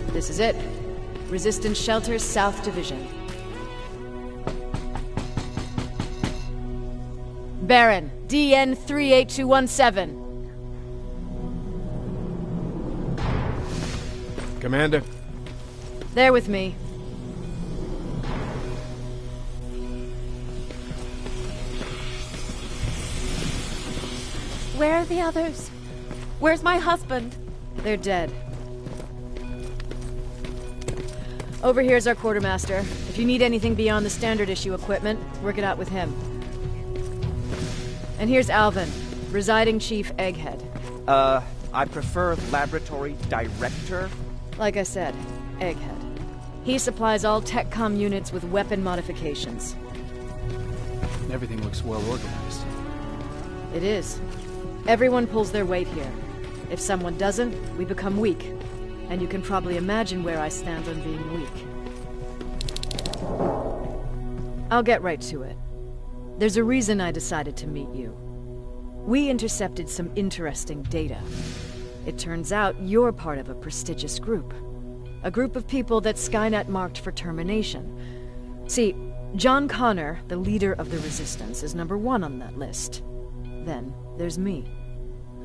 This is it. Resistance Shelters, South Division. Baron, DN 38217. Commander? They're with me. Where are the others? Where's my husband? They're dead. Over here's our quartermaster. If you need anything beyond the standard issue equipment, work it out with him. And here's Alvin, residing chief Egghead. I prefer laboratory director. Like I said, Egghead. He supplies all TechCom units with weapon modifications. Everything looks well organized. It is. Everyone pulls their weight here. If someone doesn't, we become weak. And you can probably imagine where I stand on being weak. I'll get right to it. There's a reason I decided to meet you. We intercepted some interesting data. It turns out you're part of a prestigious group. A group of people that Skynet marked for termination. See, John Connor, the leader of the Resistance, is #1 on that list. Then there's me.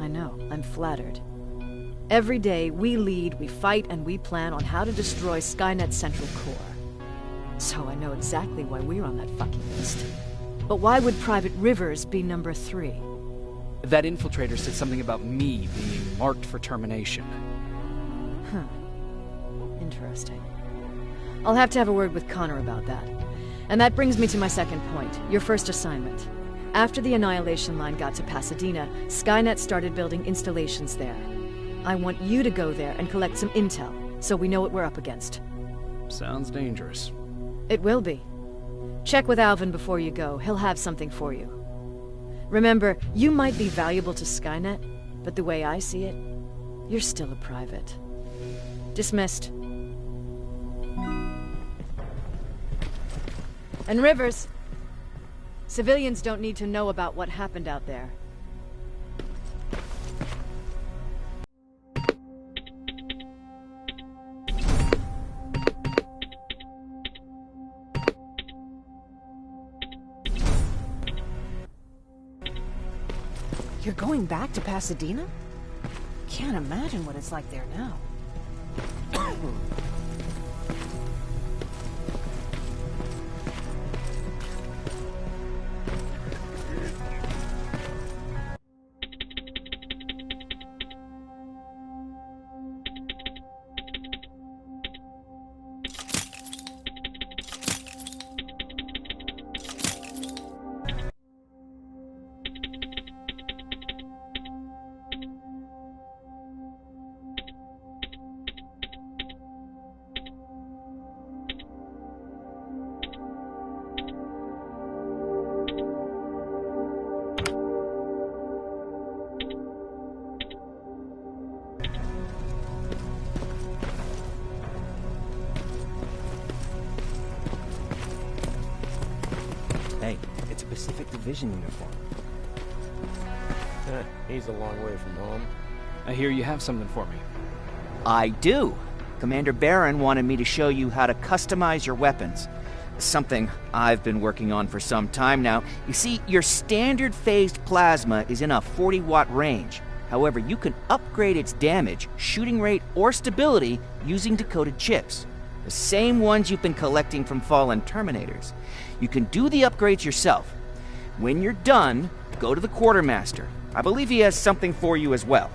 I know, I'm flattered. Every day, we lead, we fight, and we plan on how to destroy Skynet's central core. So I know exactly why we're on that fucking list. But why would Private Rivers be #3? That infiltrator said something about me being marked for termination. Huh. Interesting. I'll have to have a word with Connor about that. And that brings me to my second point, your first assignment. After the Annihilation Line got to Pasadena, Skynet started building installations there. I want you to go there and collect some intel, so we know what we're up against. Sounds dangerous. It will be. Check with Alvin before you go. He'll have something for you. Remember, you might be valuable to Skynet, but the way I see it, you're still a private. Dismissed. And Rivers, civilians don't need to know about what happened out there. You're going back to Pasadena? Can't imagine what it's like there now. Hey, it's a Pacific Division uniform. He's a long way from home. I hear you have something for me. I do. Commander Barron wanted me to show you how to customize your weapons. Something I've been working on for some time now. You see, your standard phased plasma is in a 40-watt range. However, you can upgrade its damage, shooting rate, or stability using decoded chips. The same ones you've been collecting from fallen Terminators. You can do the upgrades yourself. When you're done, go to the Quartermaster. I believe he has something for you as well.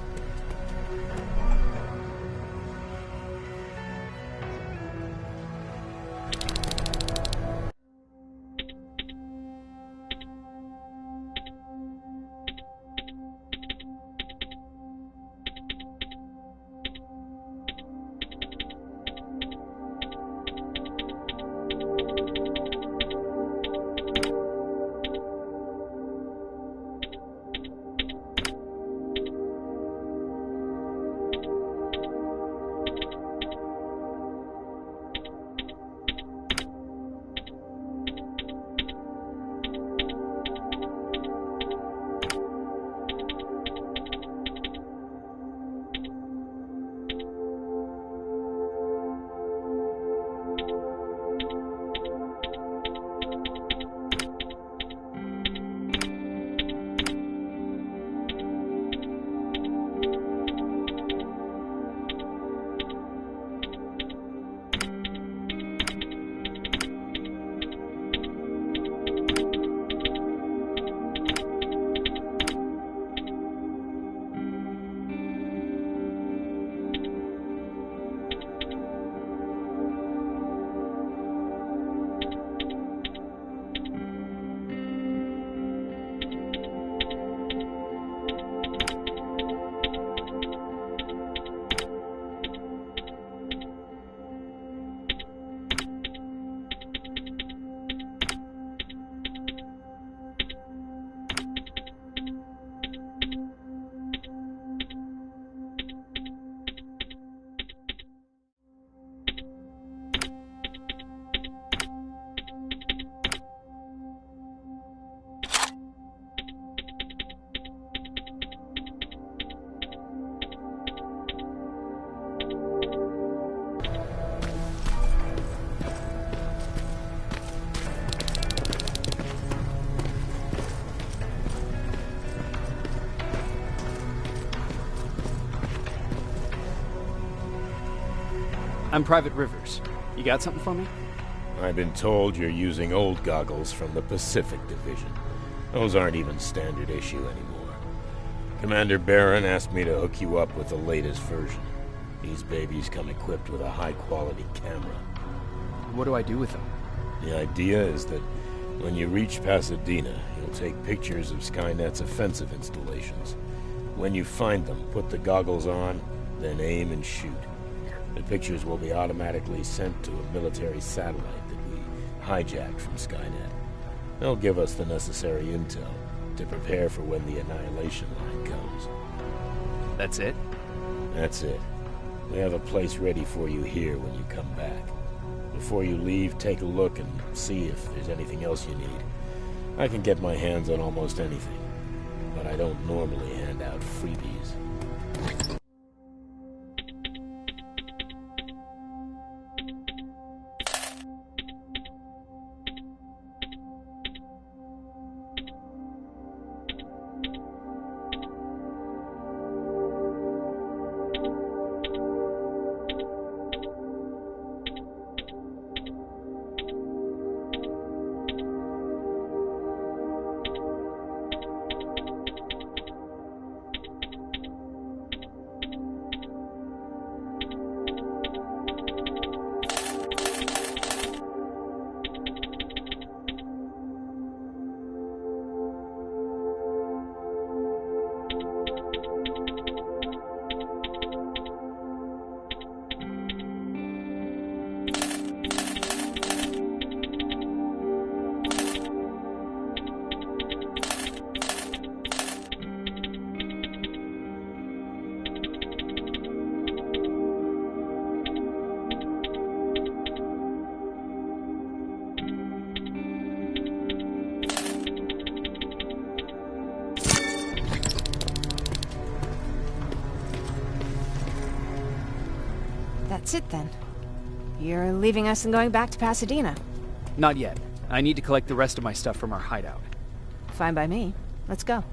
I'm Private Rivers. You got something for me? I've been told you're using old goggles from the Pacific Division. Those aren't even standard issue anymore. Commander Barron asked me to hook you up with the latest version. These babies come equipped with a high-quality camera. What do I do with them? The idea is that when you reach Pasadena, you'll take pictures of Skynet's offensive installations. When you find them, put the goggles on, then aim and shoot. The pictures will be automatically sent to a military satellite that we hijacked from Skynet. They'll give us the necessary intel to prepare for when the annihilation line comes. That's it? That's it. We have a place ready for you here when you come back. Before you leave, take a look and see if there's anything else you need. I can get my hands on almost anything, but I don't normally hand out freebies. That's it then. You're leaving us and going back to Pasadena. Not yet. I need to collect the rest of my stuff from our hideout. Fine by me. Let's go.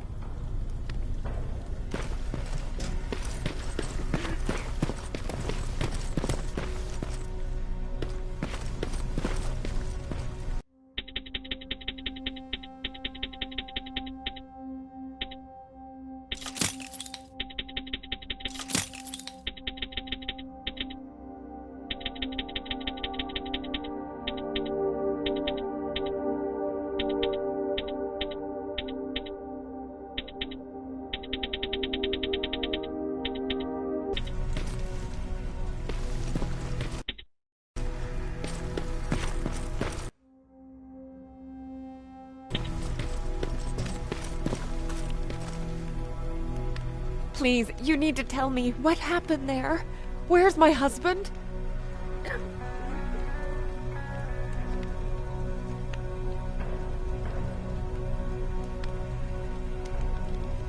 Please, you need to tell me what happened there. Where's my husband?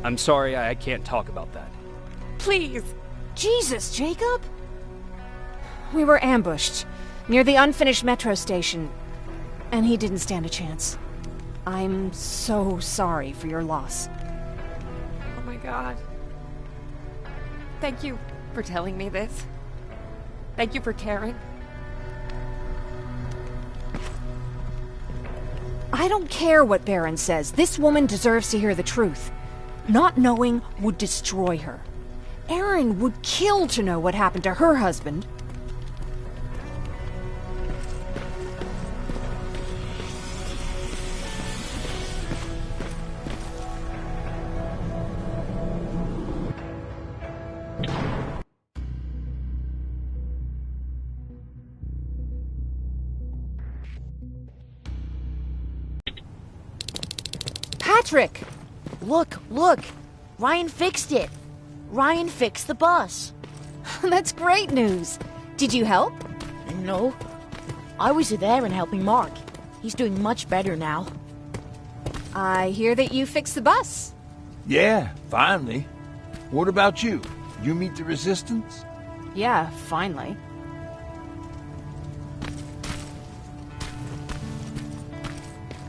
I'm sorry, I can't talk about that. Please. Jesus, Jacob! We were ambushed near the unfinished metro station, and he didn't stand a chance. I'm so sorry for your loss. Oh my God. Thank you for telling me this. Thank you for caring. I don't care what Baron says. This woman deserves to hear the truth. Not knowing would destroy her. Erin would kill to know what happened to her husband. Patrick! Look, look! Ryan fixed it! Ryan fixed the bus! That's great news! Did you help? No. I was there and helping Mark. He's doing much better now. I hear that you fixed the bus. Yeah, finally. What about you? You meet the resistance? Yeah, finally.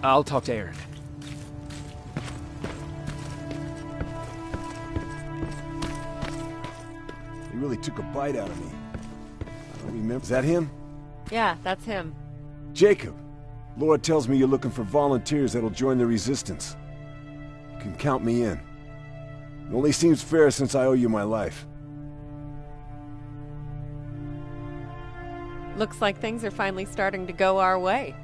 I'll talk to Erin. He really took a bite out of me. I don't remember. Is that him? Yeah, that's him. Jacob. Laura tells me you're looking for volunteers that'll join the resistance. You can count me in. It only seems fair since I owe you my life. Looks like things are finally starting to go our way.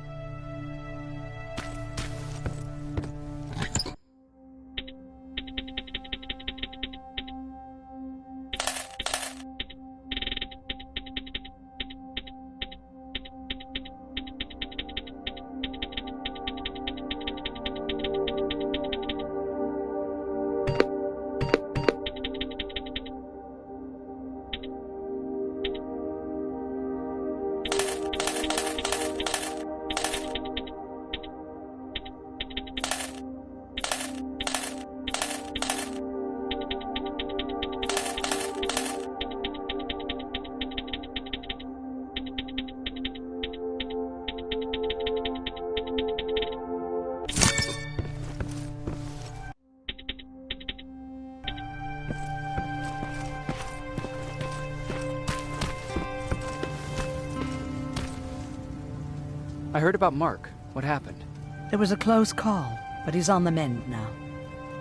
I heard about Mark. What happened? It was a close call, but he's on the mend now.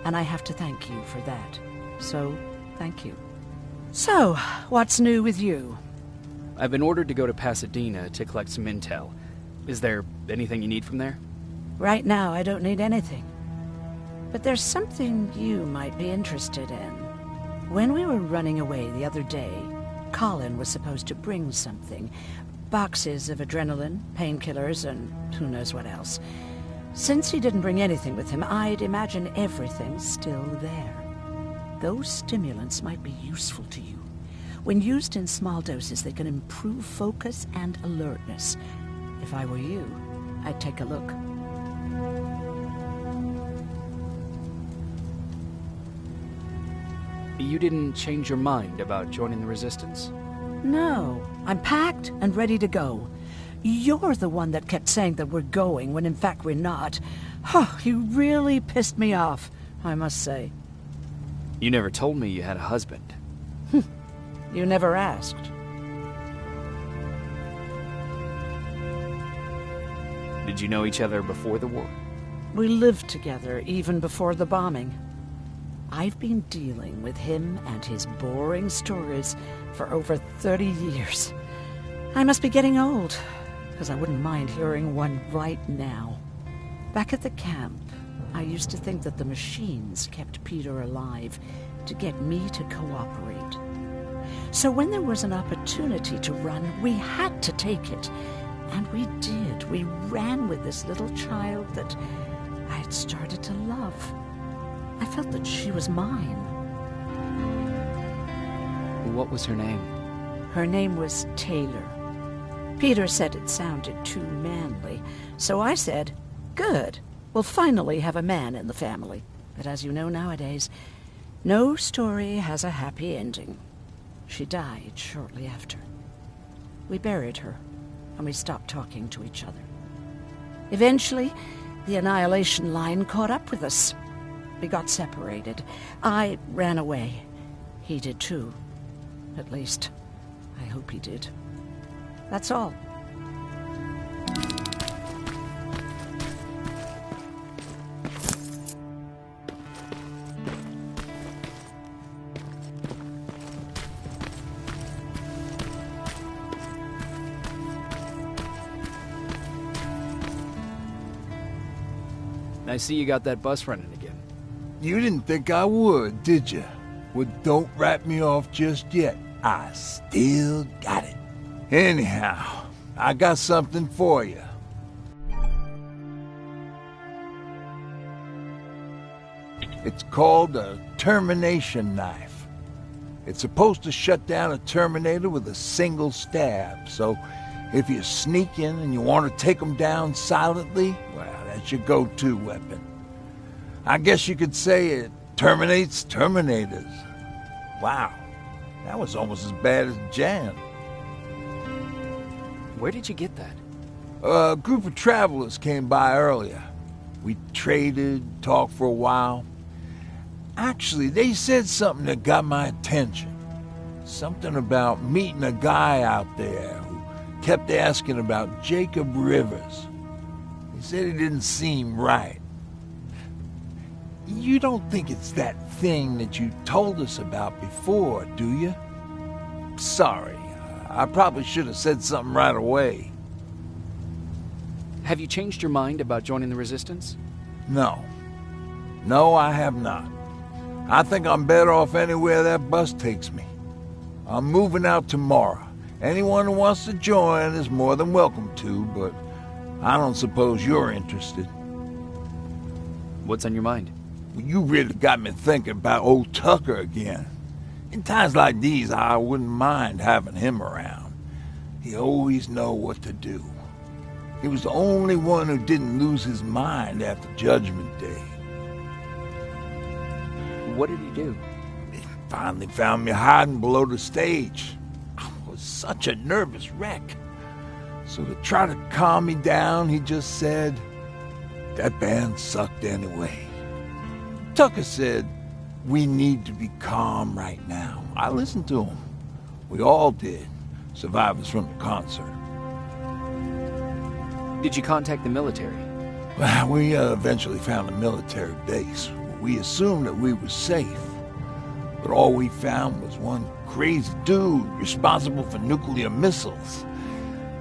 And I have to thank you for that. So, thank you. So, what's new with you? I've been ordered to go to Pasadena to collect some intel. Is there anything you need from there? Right now, I don't need anything. But there's something you might be interested in. When we were running away the other day, Colin was supposed to bring something. Boxes of adrenaline, painkillers, and who knows what else. Since he didn't bring anything with him, I'd imagine everything's still there. Those stimulants might be useful to you. When used in small doses, they can improve focus and alertness. If I were you, I'd take a look. You didn't change your mind about joining the Resistance? No, I'm packed and ready to go. You're the one that kept saying that we're going when in fact we're not. Oh, you really pissed me off, I must say. You never told me you had a husband. You never asked. Did you know each other before the war? We lived together even before the bombing. I've been dealing with him and his boring stories for over 30 years. I must be getting old, because I wouldn't mind hearing one right now. Back at the camp, I used to think that the machines kept Peter alive to get me to cooperate. So when there was an opportunity to run, we had to take it. And we did. We ran with this little child that I had started to love. I felt that she was mine. What was her name? Her name was Taylor. Peter said it sounded too manly, so I said, good, we'll finally have a man in the family. But as you know nowadays, no story has a happy ending. She died shortly after. We buried her, and we stopped talking to each other. Eventually, the Annihilation Line caught up with us. We got separated. I ran away. He did too. At least, I hope he did. That's all. I see you got that bus running again. You didn't think I would, did you? Well, don't wrap me off just yet. I still got it. Anyhow, I got something for you. It's called a termination knife. It's supposed to shut down a Terminator with a single stab, so if you sneak in and you want to take them down silently, well, that's your go-to weapon. I guess you could say it terminates Terminators. Wow, that was almost as bad as Jan. Where did you get that? A group of travelers came by earlier. We traded, talked for a while. Actually, they said something that got my attention. Something about meeting a guy out there who kept asking about Jacob Rivers. He said he didn't seem right. You don't think it's that thing that you told us about before, do you? Sorry, I probably should have said something right away. Have you changed your mind about joining the Resistance? No. No, I have not. I think I'm better off anywhere that bus takes me. I'm moving out tomorrow. Anyone who wants to join is more than welcome to, but I don't suppose you're interested. What's on your mind? You really got me thinking about old Tucker again. In times like these, I wouldn't mind having him around. He always know what to do. He was the only one who didn't lose his mind after Judgment Day. What did he do? He finally found me hiding below the stage. I was such a nervous wreck. So to try to calm me down, he just said, that band sucked anyway. Tucker said, we need to be calm right now. I listened to him. We all did, survivors from the concert. Did you contact the military? Well, we eventually found a military base. We assumed that we were safe. But all we found was one crazy dude responsible for nuclear missiles.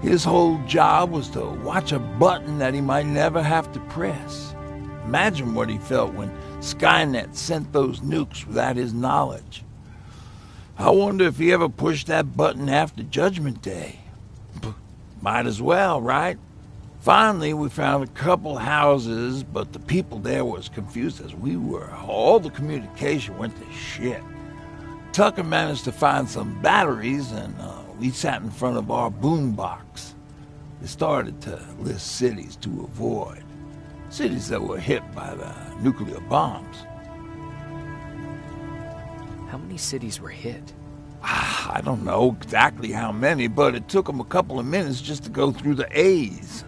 His whole job was to watch a button that he might never have to press. Imagine what he felt when Skynet sent those nukes without his knowledge. I wonder if he ever pushed that button after Judgment Day. Might as well, right? Finally, we found a couple houses, but the people there were as confused as we were. All the communication went to shit. Tucker managed to find some batteries, and we sat in front of our boombox. They started to list cities to avoid. Cities that were hit by the nuclear bombs. How many cities were hit? I don't know exactly how many, but it took them a couple of minutes just to go through the A's.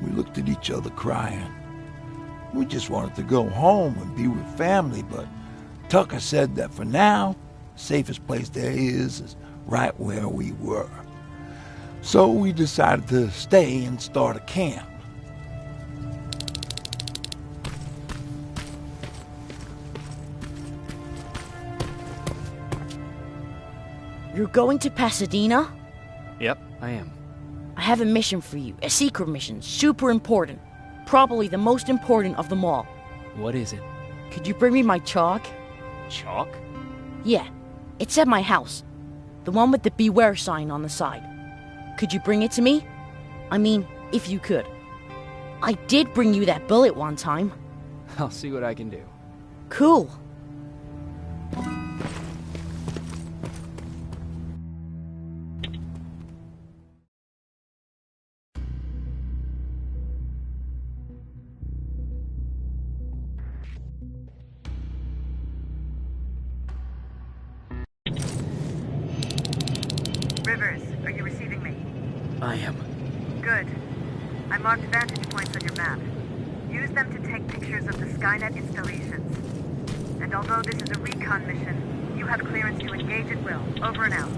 We looked at each other crying. We just wanted to go home and be with family, but Tucker said that for now, the safest place there is right where we were. So we decided to stay and start a camp. You're going to Pasadena? Yep, I am. I have a mission for you. A secret mission. Super important. Probably the most important of them all. What is it? Could you bring me my chalk? Chalk? Yeah. It's at my house. The one with the beware sign on the side. Could you bring it to me? I mean, if you could. I did bring you that bullet one time. I'll see what I can do. Cool. Rivers, are you receiving me? I am. Good. I marked vantage points on your map. Use them to take pictures of the Skynet installations. And although this is a recon mission, you have clearance to engage at will. Over and out.